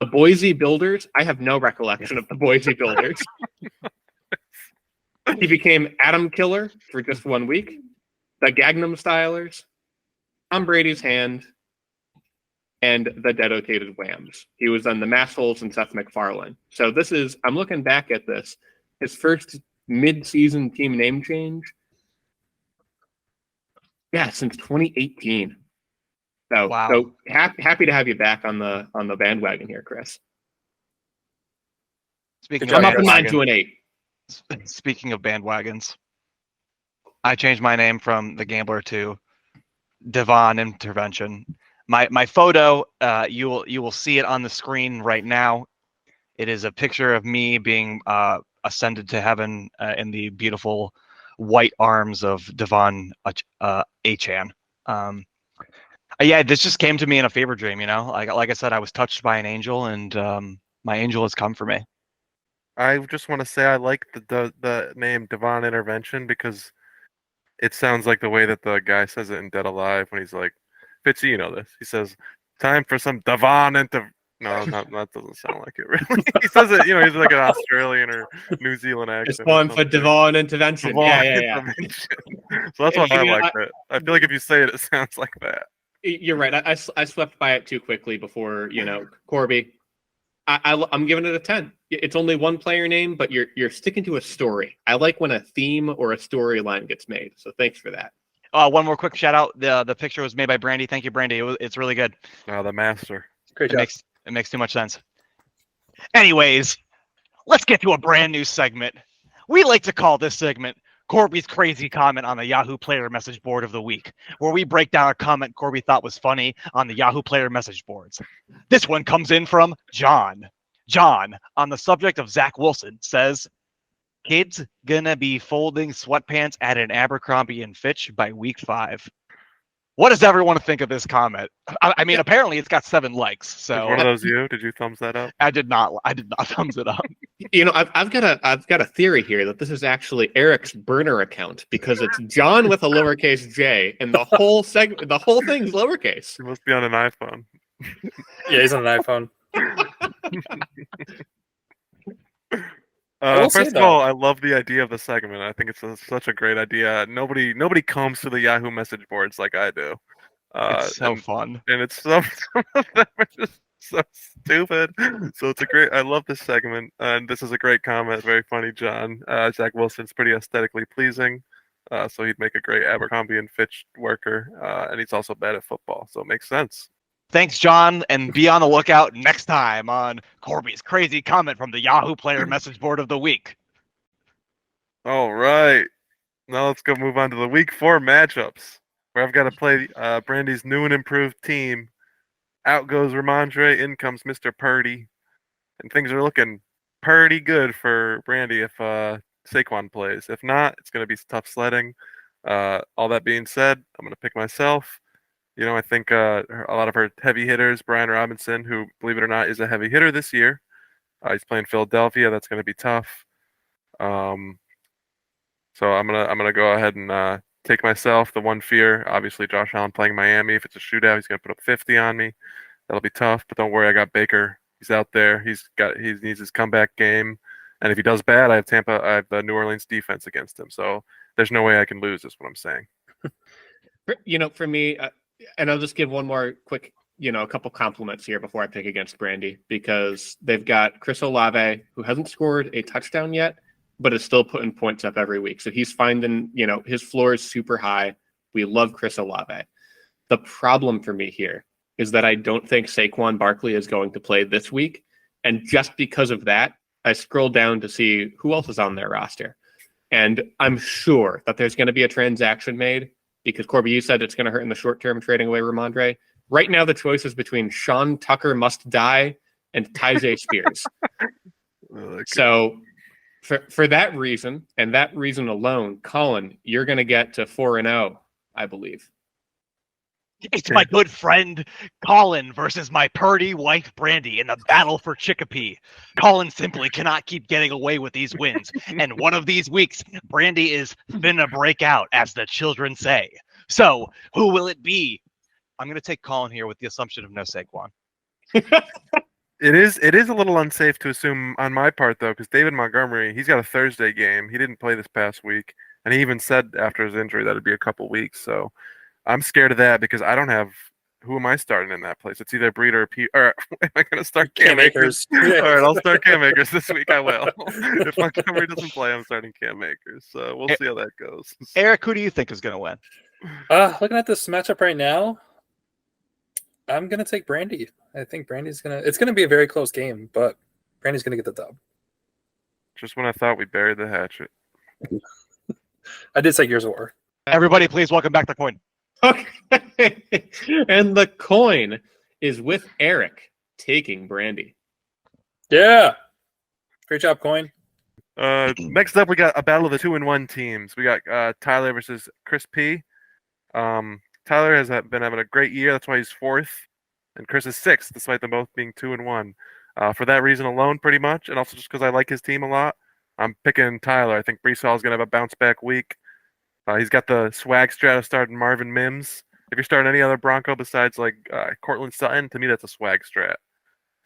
The Boise Builders. I have no recollection of the Boise Builders. He became Atom Killer for just 1 week. The Gangnam Stylers, Tom Brady's Hand, and the Dedicated Whams. He was on the Massholes and Seth MacFarlane. So this is, I'm looking back at this, his first mid-season team name change. Yeah, since 2018. So, Wow. so happy to have you back on the bandwagon here, Chris. Speaking I'm of up a 9 to bandwagon, an 8. speaking of bandwagons, I changed my name from the Gambler to Devon Intervention. My photo, you will see it on the screen right now. It is a picture of me being ascended to heaven in the beautiful white arms of Devon Achan. Yeah, this just came to me in a fever dream. Like I said, I was touched by an angel, and my angel has come for me. I just want to say I like the name Devon Intervention because it sounds like the way that the guy says it in Dead Alive when he's like, Fitzy, you know this. He says, "Time for some Devon Inter." No, that doesn't sound like it really. He says it, he's like an Australian or New Zealand accent. It's fun for Devon Intervention. Devon Yeah. Intervention. So that's why I like it. I feel like if you say it, it sounds like that. You're right. I swept by it too quickly before, Corby. I'm giving it a 10. It's only one player name, but you're sticking to a story. I like when a theme or a storyline gets made. So thanks for that. One more quick shout out. The picture was made by Brandy. Thank you, Brandy. It's really good. The master. Great It job. makes too much sense. Anyways, let's get to a brand new segment. We like to call this segment Corby's Crazy Comment on the Yahoo Player Message Board of the Week, where we break down a comment Corby thought was funny on the Yahoo Player Message Boards. This one comes in from John. John, on the subject of Zach Wilson, says, "Kids gonna be folding sweatpants at an Abercrombie and Fitch by week 5." What does everyone think of this comment? I mean, apparently it's got 7 likes. Is So one of those you? Did you thumbs that up? I did not thumbs it up. I've got a theory here that this is actually Eric's burner account because it's John with a lowercase j, and the whole thing's lowercase. He must be on an iPhone. Yeah, he's on an iPhone. I will say, First of all, I love the idea of the segment. I think it's such a great idea. Nobody comes to the Yahoo message boards like I do. It's so fun. And it's some of them are just so stupid. So it's I love this segment, and this is a great comment. Very funny, John. Zach Wilson's pretty aesthetically pleasing, so he'd make a great Abercrombie and Fitch worker, and he's also bad at football, so it makes sense. Thanks, John, and be on the lookout next time on Corby's Crazy Comment from the Yahoo Player Message Board of the Week. All right, now let's go move on to the Week 4 matchups, where I've got to play Brandy's new and improved team. Out goes Ramondre, in comes Mr. Purdy, and things are looking pretty good for Brandy if Saquon plays. If not, it's going to be tough sledding. All that being said, I'm going to pick myself. I think a lot of her heavy hitters, Brian Robinson, who, believe it or not, is a heavy hitter this year. He's playing Philadelphia. That's going to be tough. So I'm gonna go ahead and take myself. The one fear, obviously, Josh Allen playing Miami. If it's a shootout, he's going to put up 50 on me. That'll be tough. But don't worry, I got Baker. He's out there. He needs his comeback game. And if he does bad, I have the New Orleans defense against him. So there's no way I can lose. Is what I'm saying. For me. And I'll just give one more quick, a couple compliments here before I pick against Brandy, because they've got Chris Olave, who hasn't scored a touchdown yet, but is still putting points up every week. So he's finding, his floor is super high. We love Chris Olave. The problem for me here is that I don't think Saquon Barkley is going to play this week. And just because of that, I scroll down to see who else is on their roster. And I'm sure that there's going to be a transaction made, because Corby, you said it's going to hurt in the short term trading away Ramondre. Right now, the choice is between Sean Tucker must die and Tyjae Spears. So for that reason, and that reason alone, Colin, you're going to get to 4-0, I believe. It's my good friend Colin versus my Purdy wife Brandy in the battle for Chicopee. Colin simply cannot keep getting away with these wins, and one of these weeks, Brandy is finna break out, as the children say. So, who will it be? I'm going to take Colin here with the assumption of no Saquon. It is a little unsafe to assume on my part though, because David Montgomery, he's got a Thursday game. He didn't play this past week, and he even said after his injury that it'd be a couple weeks. So I'm scared of that because I don't have. Who am I starting in that place? It's either Breeder or P. Or am I going to start Cam Akers? All right, I'll start Cam Akers this week. I will. If Montgomery doesn't play, I'm starting Cam Akers. So we'll see how that goes. Eric, who do you think is going to win? Looking at this matchup right now, I'm gonna take Brandy. I think Brandy's gonna. It's gonna be a very close game, but Brandy's gonna get the dub. Just when I thought we buried the hatchet. I did say Gears of War. Everybody, please welcome back the coin. Okay. And the coin is with Eric taking Brandy. Yeah. Great job, Coin. Next up, we got a battle of the 2-1 teams. We got Tyler versus Chris P. Tyler has been having a great year. That's why he's 4th. And Chris is 6th, despite them both being 2-1. For that reason alone, pretty much, and also just because I like his team a lot, I'm picking Tyler. I think Brees Hall is going to have a bounce-back week. He's got the swag strat of starting Marvin Mims. If you're starting any other Bronco besides like Cortland Sutton, to me that's a swag strat.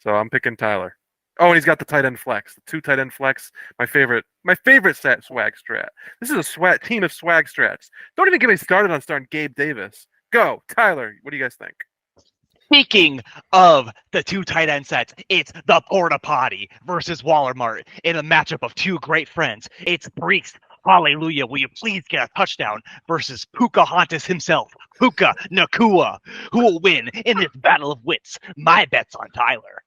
So I'm picking Tyler. Oh, and he's got the tight end flex, the 2 tight end flex. My favorite swag strat. This is a team of swag strats. Don't even get me started on starting Gabe Davis. Go, Tyler. What do you guys think? Speaking of the 2 tight end sets, it's the Porta Potty versus Waller Mart in a matchup of 2 great friends. It's Brees. Hallelujah. Will you please get a touchdown versus Pocahontas himself, Puka Nakua, who will win in this battle of wits? My bet's on Tyler.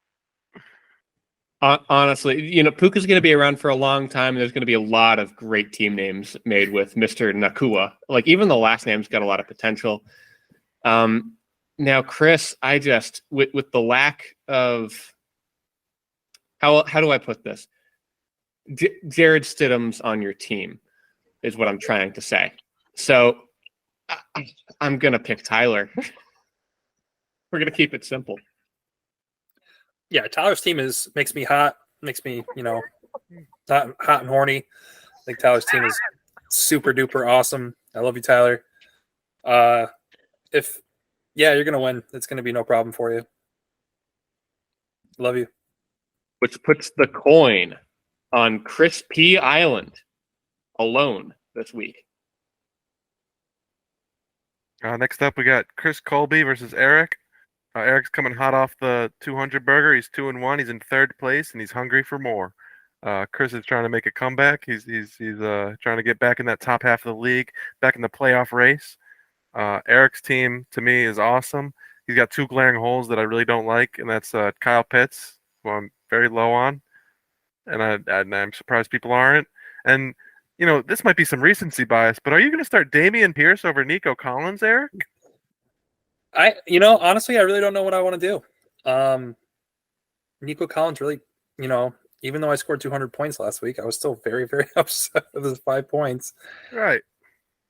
Honestly, Puka's going to be around for a long time. And there's going to be a lot of great team names made with Mr. Nakua. Like even the last name's got a lot of potential. Now, Chris, I just with the lack of how do I put this? Jared Stidham's on your team is what I'm trying to say. So I'm gonna pick Tyler. We're gonna keep it simple. Yeah, Tyler's team makes me hot, makes me hot and horny. I think Tyler's team is super duper awesome. I love you, Tyler. You're gonna win. It's gonna be no problem for you. Love you. Which puts the coin on Chris P. Island alone this week. Next up, we got Chris Colby versus Eric. Eric's coming hot off the 200 burger. He's 2-1. He's in 3rd place, and he's hungry for more. Chris is trying to make a comeback. He's trying to get back in that top half of the league, back in the playoff race. Eric's team, to me, is awesome. He's got 2 glaring holes that I really don't like, and that's Kyle Pitts, who I'm very low on, and I'm surprised people aren't. And, this might be some recency bias, but are you going to start Damian Pierce over Nico Collins, Eric? Honestly, I really don't know what I want to do. Nico Collins really, even though I scored 200 points last week, I was still very, very upset with his 5 points. Right.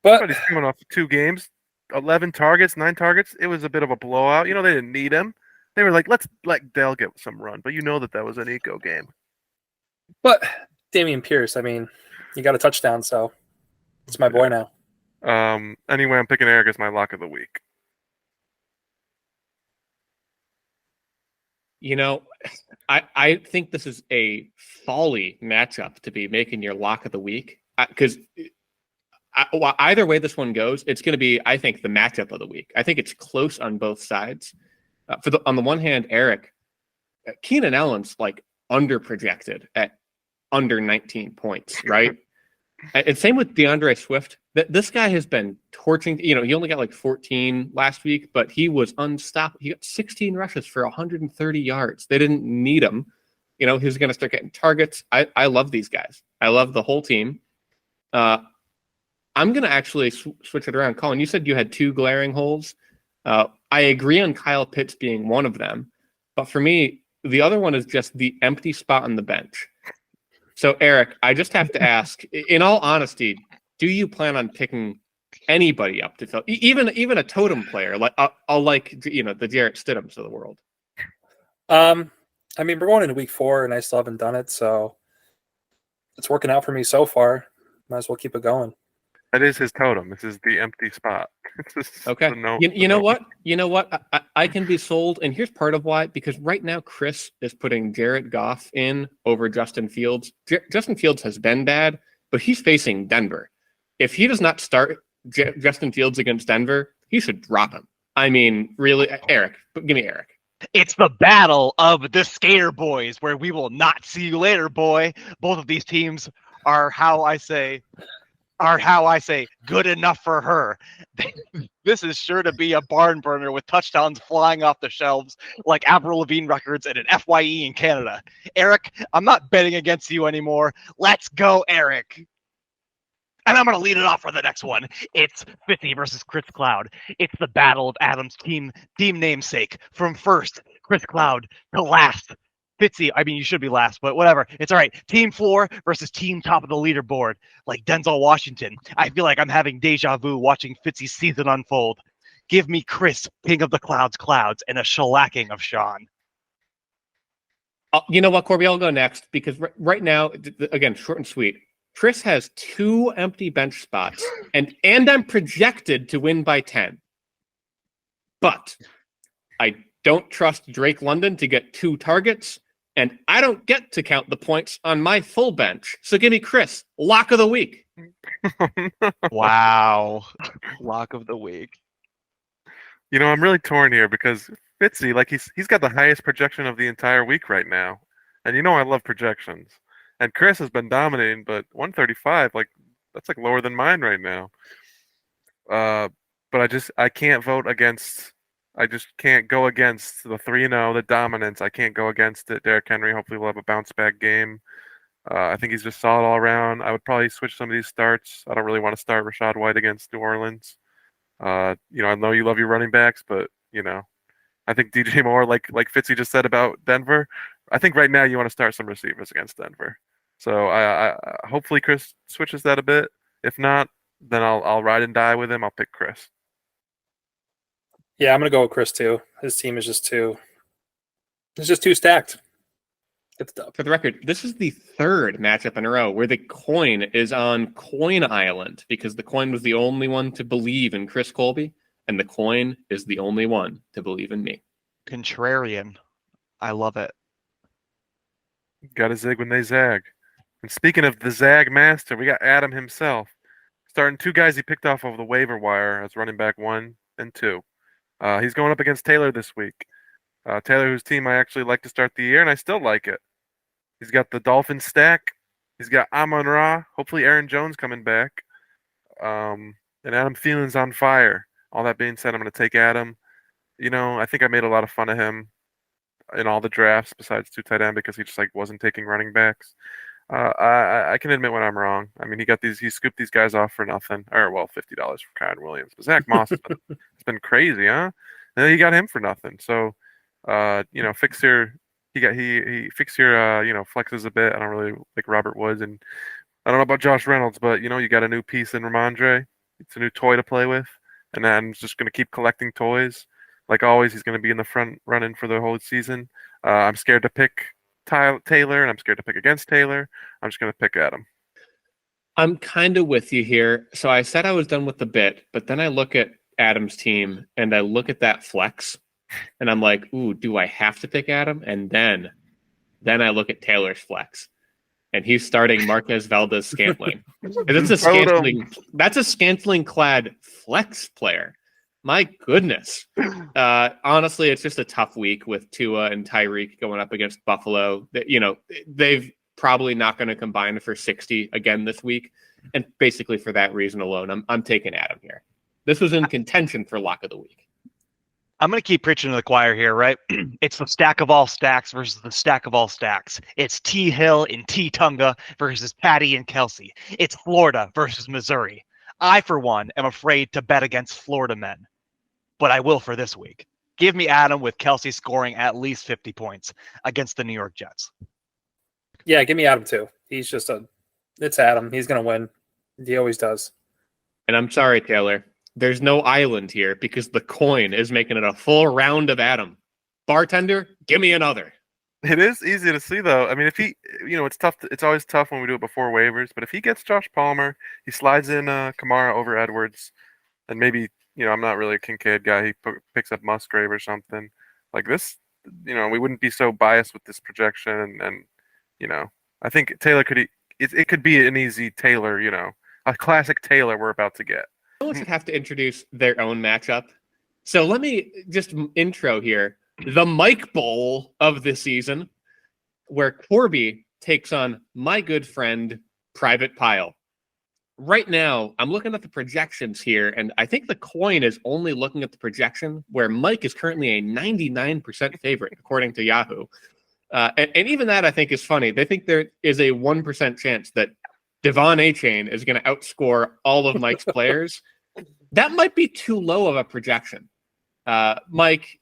But he's coming off 2 games, 11 targets, 9 targets. It was a bit of a blowout. They didn't need him. They were like, let's let Dell get some run. But that was an Nico game. But Damian Pierce, he got a touchdown, so it's my boy now. Anyway, I'm picking Eric as my lock of the week. I think this is a folly matchup to be making your lock of the week because either way this one goes, it's going to be, I think, the matchup of the week. I think it's close on both sides. On the one hand, Eric, Keenan Allen's like under-projected at under 19 points, right? And same with DeAndre Swift. This guy has been torching. He only got like 14 last week, but he was unstoppable. He got 16 rushes for 130 yards. They didn't need him. He was going to start getting targets. I love these guys. I love the whole team. I'm going to actually switch it around. Colin, you said you had 2 glaring holes. I agree on Kyle Pitts being one of them. But for me, the other one is just the empty spot on the bench. So, Eric, I just have to ask, in all honesty, do you plan on picking anybody up to fill, even a totem player, like the Jarrett Stidhams of the world? We're going into week 4, and I still haven't done it, so it's working out for me so far. Might as well keep it going. That is his totem. This is the empty spot. Okay. You know what? You know what? I can be sold, and here's part of why. Because right now, Chris is putting Jared Goff in over Justin Fields. Justin Fields has been bad, but he's facing Denver. If he does not start Justin Fields against Denver, he should drop him. I mean, really, Eric, give me Eric. It's the battle of the Skater Boys, where we will not see you later, boy. Both of these teams are how I say good enough for her. This is sure to be a barn burner with touchdowns flying off the shelves like Avril Lavigne records and an FYE in Canada. Eric, I'm not betting against you anymore. Let's go, Eric. And I'm going to lead it off for the next one. It's Fitzy versus Chris Cloud. It's the battle of Adam's team namesake. From first, Chris Cloud, to last, Fitzy. I mean, you should be last, but whatever. It's all right. Team floor versus team top of the leaderboard. Like Denzel Washington. I feel like I'm having deja vu watching Fitzy's season unfold. Give me Chris, king of the clouds, and a shellacking of Sean. You know what, Corby? I'll go next because right now, again, short and sweet. Chris has 2 empty bench spots, and I'm projected to win by 10. But I don't trust Drake London to get 2 targets, and I don't get to count the points on my full bench. So give me Chris, lock of the week. Wow. Lock of the week. You know, I'm really torn here because Fitzy, like he's got the highest projection of the entire week right now. And you know I love projections. And Chris has been dominating, but 135, that's lower than mine right now. But I can't vote against. I just can't go against the 3-0, the dominance. I can't go against it. Derrick Henry hopefully will have a bounce back game. I think he's just solid all around. I would probably switch some of these starts. I don't really want to start Rachaad White against New Orleans. I know you love your running backs, but I think DJ Moore, like Fitzy just said about Denver. I think right now you want to start some receivers against Denver. So I hopefully Chris switches that a bit. If not, then I'll ride and die with him. I'll pick Chris. Yeah, I'm gonna go with Chris too. His team is just too stacked. It's tough. For the record, this is the 3rd matchup in a row where the coin is on Coin Island because the coin was the only one to believe in Chris Colby, and the coin is the only one to believe in me. Contrarian. I love it. Got to zig when they zag. And speaking of the zag master, we got Adam himself. Starting 2 guys he picked off of the waiver wire as running back 1 and 2. He's going up against Taylor this week. Taylor, whose team I actually like to start the year, and I still like it. He's got the Dolphins stack. He's got Amon-Ra. Hopefully Aaron Jones coming back. And Adam Thielen's on fire. All that being said, I'm going to take Adam. I think I made a lot of fun of him in all the drafts besides 2 tight end because he just wasn't taking running backs. I can admit when I'm wrong. I mean, he scooped these guys off for nothing, or $50 for Kyron Williams. But Zach Moss has been crazy, huh? And then he got him for nothing. So, fix your flexes a bit. I don't really like Robert Woods, and I don't know about Josh Reynolds, but you got a new piece in Ramondre. It's a new toy to play with, and then I'm just going to keep collecting toys. Like always, he's going to be in the front running for the whole season. I'm scared to pick Taylor, and I'm scared to pick against Taylor. I'm just going to pick Adam. I'm kind of with you here. So I said I was done with the bit, but then I look at Adam's team, and I look at that flex, and I'm like, ooh, do I have to pick Adam? And then I look at Taylor's flex, and he's starting Marquez Valdez-Scantling. That's a Scantling-clad flex player. My goodness. Honestly, it's just a tough week with Tua and Tyreek going up against Buffalo. They've probably not going to combine for 60 again this week. And basically for that reason alone, I'm taking Adam here. This was in contention for lock of the week. I'm going to keep preaching to the choir here, right? It's the stack of all stacks versus the stack of all stacks. It's T. Hill and T. Tunga versus Patty and Kelsey. It's Florida versus Missouri. I, for one, am afraid to bet against Florida men, but I will for this week. Give me Adam with Kelsey scoring at least 50 points against the New York Jets. Yeah, give me Adam too. It's Adam. He's going to win. He always does. And I'm sorry, Taylor. There's no island here because the coin is making it a full round of Adam. Bartender, give me another. It is easy to see, though. I mean, if he, it's tough. It's always tough when we do it before waivers. But if he gets Josh Palmer, he slides in Kamara over Edwards, and maybe, I'm not really a Kincaid guy. He picks up Musgrave or something like this. We wouldn't be so biased with this projection, and I think Taylor could. It could be an easy Taylor. A classic Taylor we're about to get. Someone should have to introduce their own matchup. So let me just intro here. The Mike Bowl of the season, where Corby takes on my good friend, Private Pile. Right now, I'm looking at the projections here, and I think the coin is only looking at the projection where Mike is currently a 99% favorite, according to Yahoo. And even that, I think, is funny. They think there is a 1% chance that Devon A-Chain is going to outscore all of Mike's players. That might be too low of a projection. Mike,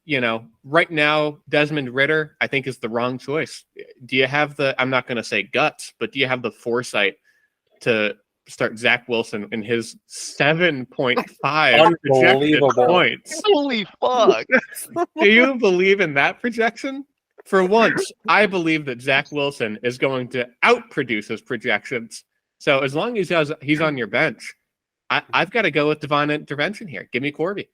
right now, Desmond Ridder, I think, is the wrong choice. Do you have I'm not going to say guts, but do you have the foresight to start Zach Wilson in his 7.5 projected points? Holy fuck. Do you believe in that projection? For once, I believe that Zach Wilson is going to outproduce his projections. So as long as he's on your bench, I've got to go with divine intervention here. Give me Corby.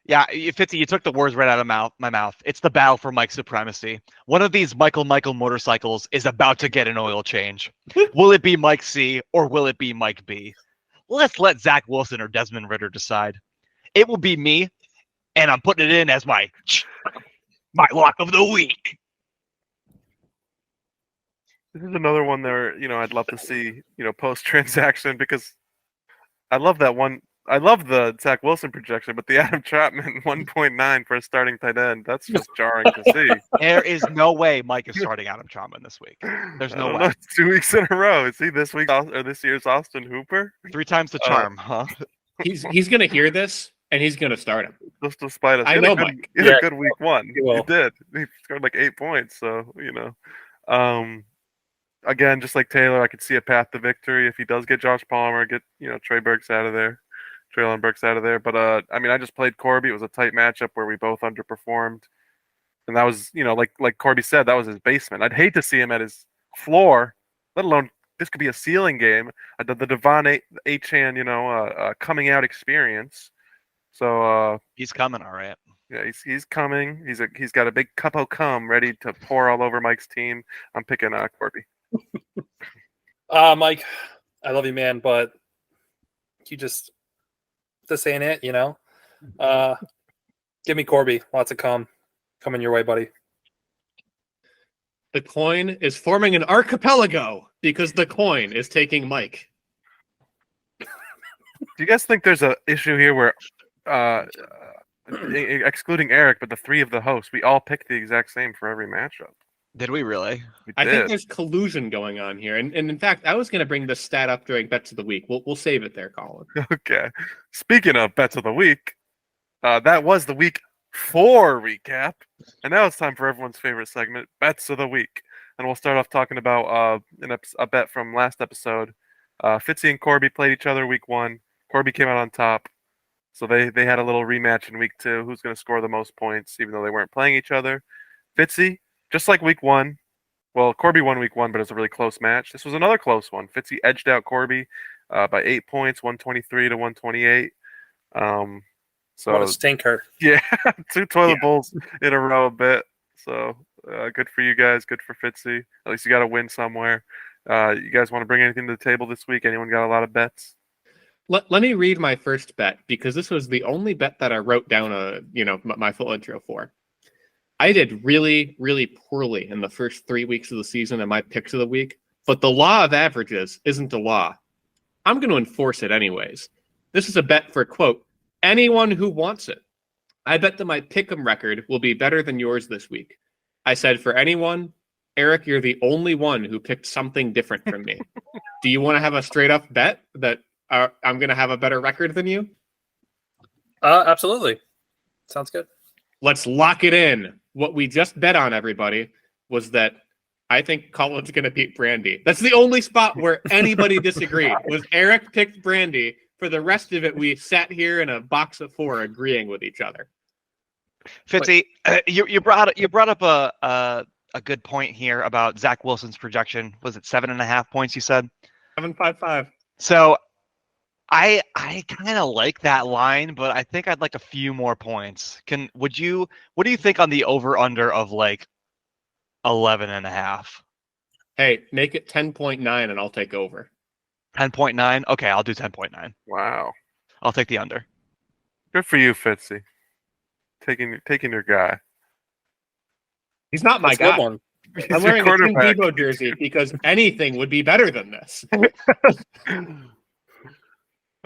Yeah, Fitzy, you took the words right out of my mouth. It's the battle for Mike supremacy. One of these Michael motorcycles is about to get an oil change. Will it be Mike C or will it be Mike B? Let's let Zach Wilson or Desmond Ridder decide. It will be me, and I'm putting it in as my lock of the week. This is another one there, I'd love to see, post-transaction, because I love that one. I love the Zach Wilson projection, but the Adam Chapman 1.9 for a starting tight end, that's just jarring to see. There is no way Mike is starting Adam Chapman this week. There's no way. It's 2 weeks in a row. Is he this week or this year's Austin Hooper? 3 times the charm, huh? He's going to hear this, and he's going to start him. Just despite us. I know, Mike. He had a good week 1. He did. He scored like 8 points, so, again, just like Taylor, I could see a path to victory if he does get Josh Palmer, get, Traylon Burks out of there. But, I just played Corby. It was a tight matchup where we both underperformed. And that was, like Corby said, that was his basement. I'd hate to see him at his floor, let alone this could be a ceiling game. The Devon A-Chan, coming out experience. So he's coming, all right. Yeah, he's coming. He's got a big cup of cum ready to pour all over Mike's team. I'm picking Corby. Mike, I love you, man, but this ain't it, Give me Corby. Lots of cum coming your way, buddy. The coin is forming an archipelago because the coin is taking Mike. Do you guys think there's an issue here where, excluding Eric, but the 3 of the hosts, we all picked the exact same for every matchup? Did we really? I think there's collusion going on here. And in fact, I was going to bring this stat up during Bets of the Week. We'll save it there, Colin. Okay. Speaking of Bets of the Week, that was the Week 4 recap. And now it's time for everyone's favorite segment, Bets of the Week. And we'll start off talking about a bet from last episode. Fitzy and Corby played each other Week 1. Corby came out on top. So they had a little rematch in Week 2. Who's going to score the most points, even though they weren't playing each other? Fitzy, just like Week 1, well, Corby won Week 1, but it was a really close match. This was another close one. Fitzy edged out Corby by 8 points, 123 to 128. So what a stinker. Yeah, 2 toilet bowls in a row a bit. So good for you guys. Good for Fitzy. At least you got to win somewhere. You guys want to bring anything to the table this week? Anyone got a lot of bets? Let me read my first bet, because this was the only bet that I wrote down my full intro for. I did really, really poorly in the first 3 weeks of the season in my picks of the week, but the law of averages isn't a law. I'm going to enforce it anyways. This is a bet for, quote, anyone who wants it. I bet that my pick'em record will be better than yours this week. I said, for anyone, Eric, you're the only one who picked something different from me. Do you want to have a straight up bet that I'm going to have a better record than you? Absolutely. Sounds good. Let's lock it in. What we just bet on, everybody, was that I think Colin's going to beat Brandy. That's the only spot where anybody disagreed. Was Eric picked Brandy. For the rest of it, we sat here in a box of 4 agreeing with each other. Fitzy, you brought up a a good point here about Zach Wilson's projection. Was it 7.5 points? You said 7.55. so. I kind of like that line, but I think I'd like a few more points. What do you think on the over under of like 11.5? Hey, make it 10.9 and I'll take over. 10.9? Okay, I'll do 10.9. Wow. I'll take the under. Good for you, Fitzy. Taking your guy. He's not my That's a good guy. one. He's I'm your wearing a Tim quarterback. Tebow jersey because anything would be better than this.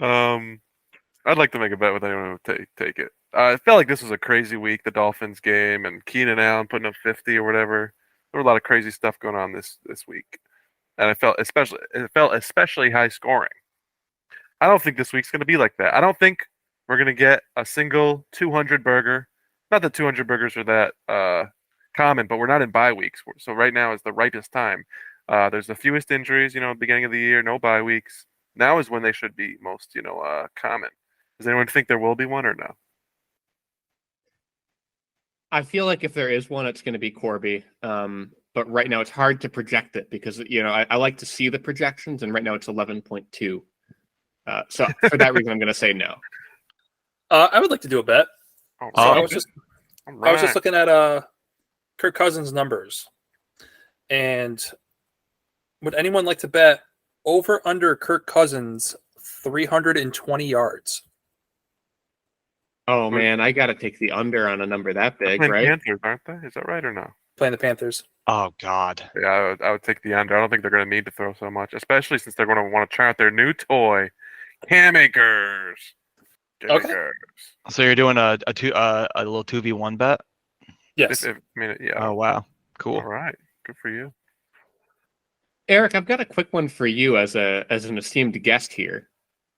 I'd like to make a bet with anyone who would take it. I felt like this was a crazy week, the Dolphins game, and Keenan Allen putting up 50 or whatever. There were a lot of crazy stuff going on this week, and it felt especially high scoring. I don't think this week's going to be like that. I don't think we're going to get a single 200 burger. Not that 200 burgers are that common, but we're not in bye weeks, so right now is the ripest time. There's the fewest injuries, at the beginning of the year, no bye weeks. Now is when they should be most, common. Does anyone think there will be one or no? I feel like if there is one, it's going to be Corby. But right now it's hard to project it because, I like to see the projections, and right now it's 11.2. So for that reason, I'm going to say no. I would like to do a bet. Oh, So Oh, I was just looking at Kirk Cousins' numbers, and would anyone like to bet over under Kirk Cousins 320 yards? Oh, man, I got to take the under on a number that big, playing right? Panthers, aren't they? Is that right or no? Playing the Panthers. oh God. Yeah, I would take the under. I don't think they're going to need to throw so much, especially since they're going to want to try out their new toy, Cam Akers. Cam Okay. Akers. So you're doing a little 2v1 bet? Yes. Yeah. Oh wow, cool. All right. Good for you. Eric, I've got a quick one for you as an esteemed guest here.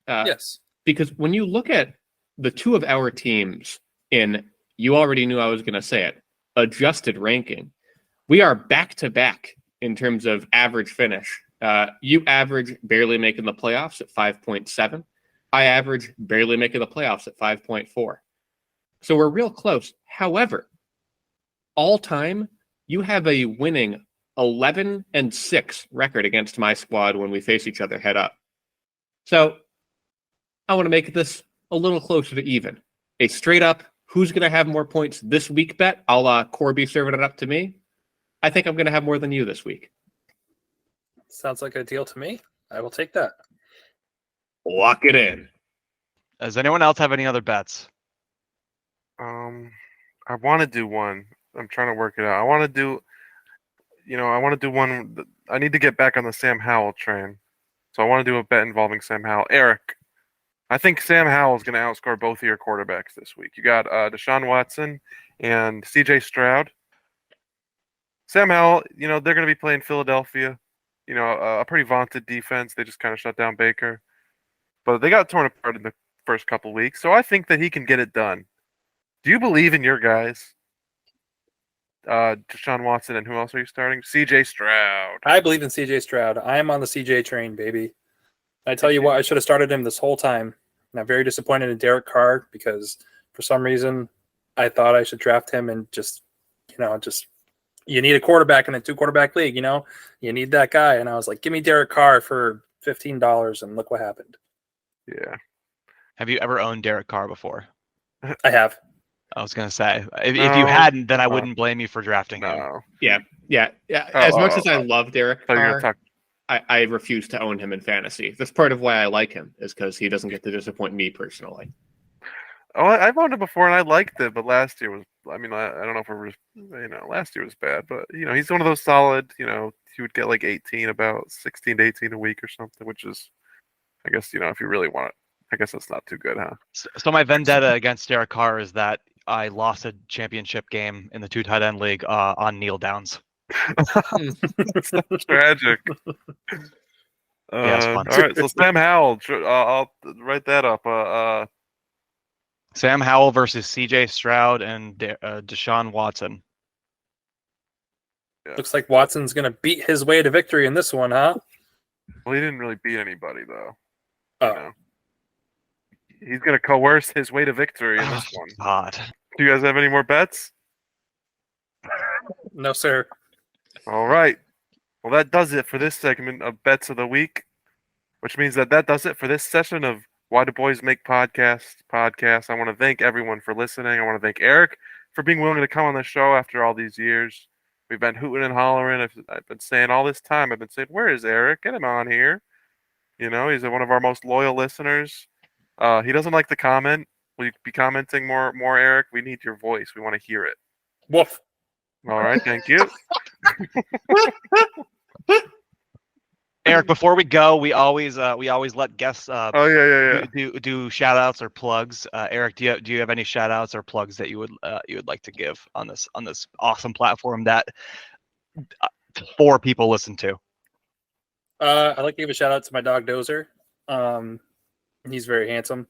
Yes. Because when you look at the two of our teams in, you already knew I was going to say it, adjusted ranking, we are back to back in terms of average finish. You average barely making the playoffs at 5.7. I average barely making the playoffs at 5.4. So we're real close. However, all time, you have a winning 11-6 record against my squad when we face each other head up. So I want to make this a little closer to even. A straight up, who's going to have more points this week bet, a la Corby serving it up to me. I think I'm going to have more than you this week. Sounds like a deal to me. I will take that. Lock it in. Does anyone else have any other bets? I want to do one. I'm trying to work it out. I want to do one. I need to get back on the Sam Howell train. So I want to do a bet involving Sam Howell. Eric, I think Sam Howell is going to outscore both of your quarterbacks this week. You got Deshaun Watson and C.J. Stroud. Sam Howell, they're going to be playing Philadelphia. A pretty vaunted defense. They just kind of shut down Baker. But they got torn apart in the first couple weeks. So I think that he can get it done. Do you believe in your guys? Deshaun Watson, and who else are you starting? C.J. Stroud. I believe in CJ Stroud. I am on the CJ train, baby. I tell you what, I should have started him this whole time. And I'm very disappointed in Derek Carr because for some reason I thought I should draft him and just you need a quarterback in a 2-quarterback league, you need that guy. And I was like, give me Derek Carr for $15, and look what happened. Yeah. Have you ever owned Derek Carr before? I have. I was gonna say, if No. you hadn't, then I wouldn't blame you for drafting him. No. Yeah. Oh, As much as I love Derek I thought you were Carr, gonna talk. I refuse to own him in fantasy. That's part of why I like him, is because he doesn't get to disappoint me personally. Oh, I've owned it before and I liked it, but last year was. I don't know if it was. Last year was bad, but he's one of those solid. He would get like 18, about 16 to 18 a week or something, which is, I guess, if you really want it. I guess that's not too good, huh? So my vendetta against Derek Carr is that I lost a championship game in the 2 tight end league on kneel downs. That's so tragic. Yeah, it's fun. All right, so Sam Howell, I'll write that up. Sam Howell versus C.J. Stroud and Deshaun Watson. Yeah. Looks like Watson's going to beat his way to victory in this one, huh? Well, he didn't really beat anybody though. Oh. He's going to coerce his way to victory in this one. God. Do you guys have any more bets? No, sir. All right. Well, that does it for this segment of Bets of the Week, which means that does it for this session of Why Do Boys Make Podcast. I want to thank everyone for listening. I want to thank Eric for being willing to come on the show after all these years. We've been hooting and hollering. I've been saying all this time, I've been saying, where is Eric? Get him on here. You know, he's one of our most loyal listeners. He doesn't like to comment. Will you be commenting more, Eric? We need your voice. We want to hear it. Woof. All right, thank you. Eric, before we go, we always let guests Oh yeah. do shout outs or plugs. Eric, do you have any shout outs or plugs that you would like to give on this awesome platform that 4 people listen to? I'd like to give a shout out to my dog Dozer. He's very handsome.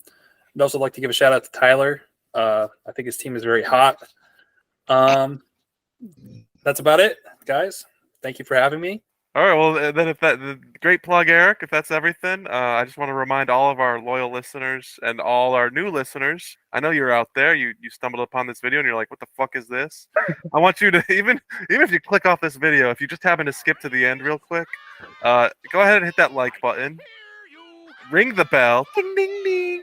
I'd also like to give a shout out to Tyler. I think his team is very hot. That's about it, guys. Thank you for having me. All right, well, then great plug, Eric, if that's everything. I just want to remind all of our loyal listeners and all our new listeners, I know you're out there, you stumbled upon this video and you're like, what the fuck is this? I want you to, even if you click off this video, if you just happen to skip to the end real quick, go ahead and hit that like button, ring the bell, ding, ding, ding.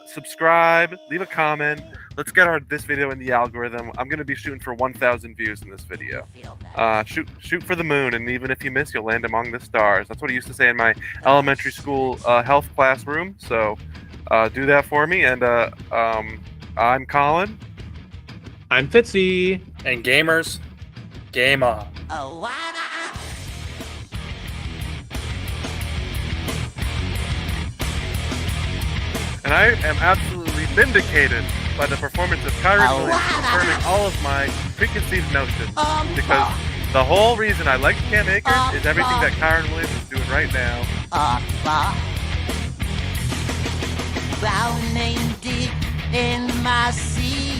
Subscribe, leave a comment. Let's get this video in the algorithm. I'm gonna be shooting for 1,000 views in this video. Shoot for the moon, and even if you miss, you'll land among the stars. That's what I used to say in my elementary school health classroom. So do that for me. And I'm Colin. I'm Fitzy. And gamers, game on. And I am absolutely vindicated by the performance of Kyron Williams, confirming all of my preconceived notions. Because the whole reason I like Cam Akers is everything that Kyron Williams is doing right now.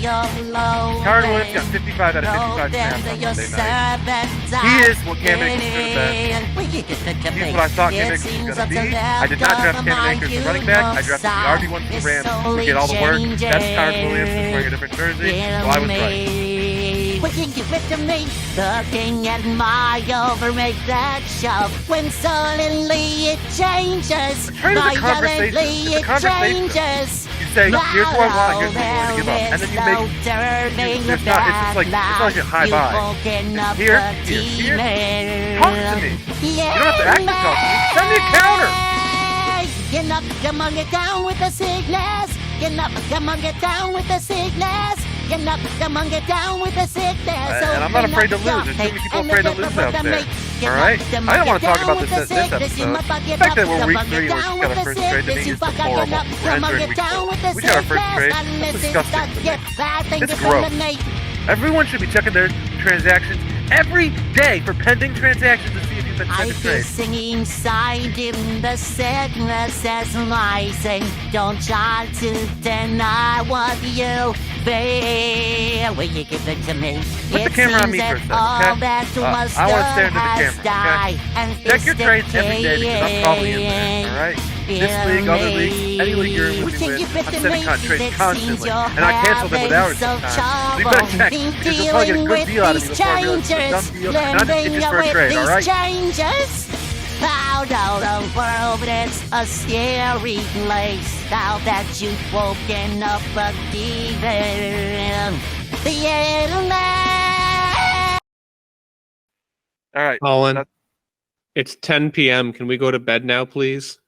Kyron Williams got 55 out of 55 snaps on Monday night. He is what Cam Akers should have been. He's what I thought Cam Akers was going to be. I did not draft Cam Akers as running back. I drafted the RB1 for the Rams to get all the work. That's Kyron Williams who's wearing a different jersey, so I was right. Looking at me, looking at my overmake that show. When suddenly it changes, violently it changes. You say, here's what I want, here's what I want to give up. And then you make it's just like a high buy. Here. Talk to me. You don't have to act to talk to me. Send me a counter. Get up, come on, get down with the sickness. Get up, come on, get down with the sickness. Get up, come on, get down with the sickness. And I'm not afraid to lose. There's too many people afraid to lose out there. Alright? I don't want to talk about this episode. The fact that we're week 3 and we just got our first trade to me is deplorable. We're entering week 4. We got our first trade. That's disgusting to me. It's gross. Everyone should be checking their transactions every day for pending transactions to see if you've been sent a trade. Singing inside him, the sickness is rising. Don't try to deny what you feel. Will you give it to me? Put the camera on me for a second, okay? I want to stare into the camera, okay? Check your trades every day because I'm probably in there, alright? This league, other leagues, any league you're in with me with, I'm sending trades constantly, and I cancel them with ours sometimes. So you better check, because you'll probably get a good deal out of me before I realize it's a dumb deal, and I'm just itching for a trade, alright? Out of the world, it's a scary place. Now that you've woken up again, the enemy. Alright. Colin, it's 10 p.m. Can we go to bed now, please?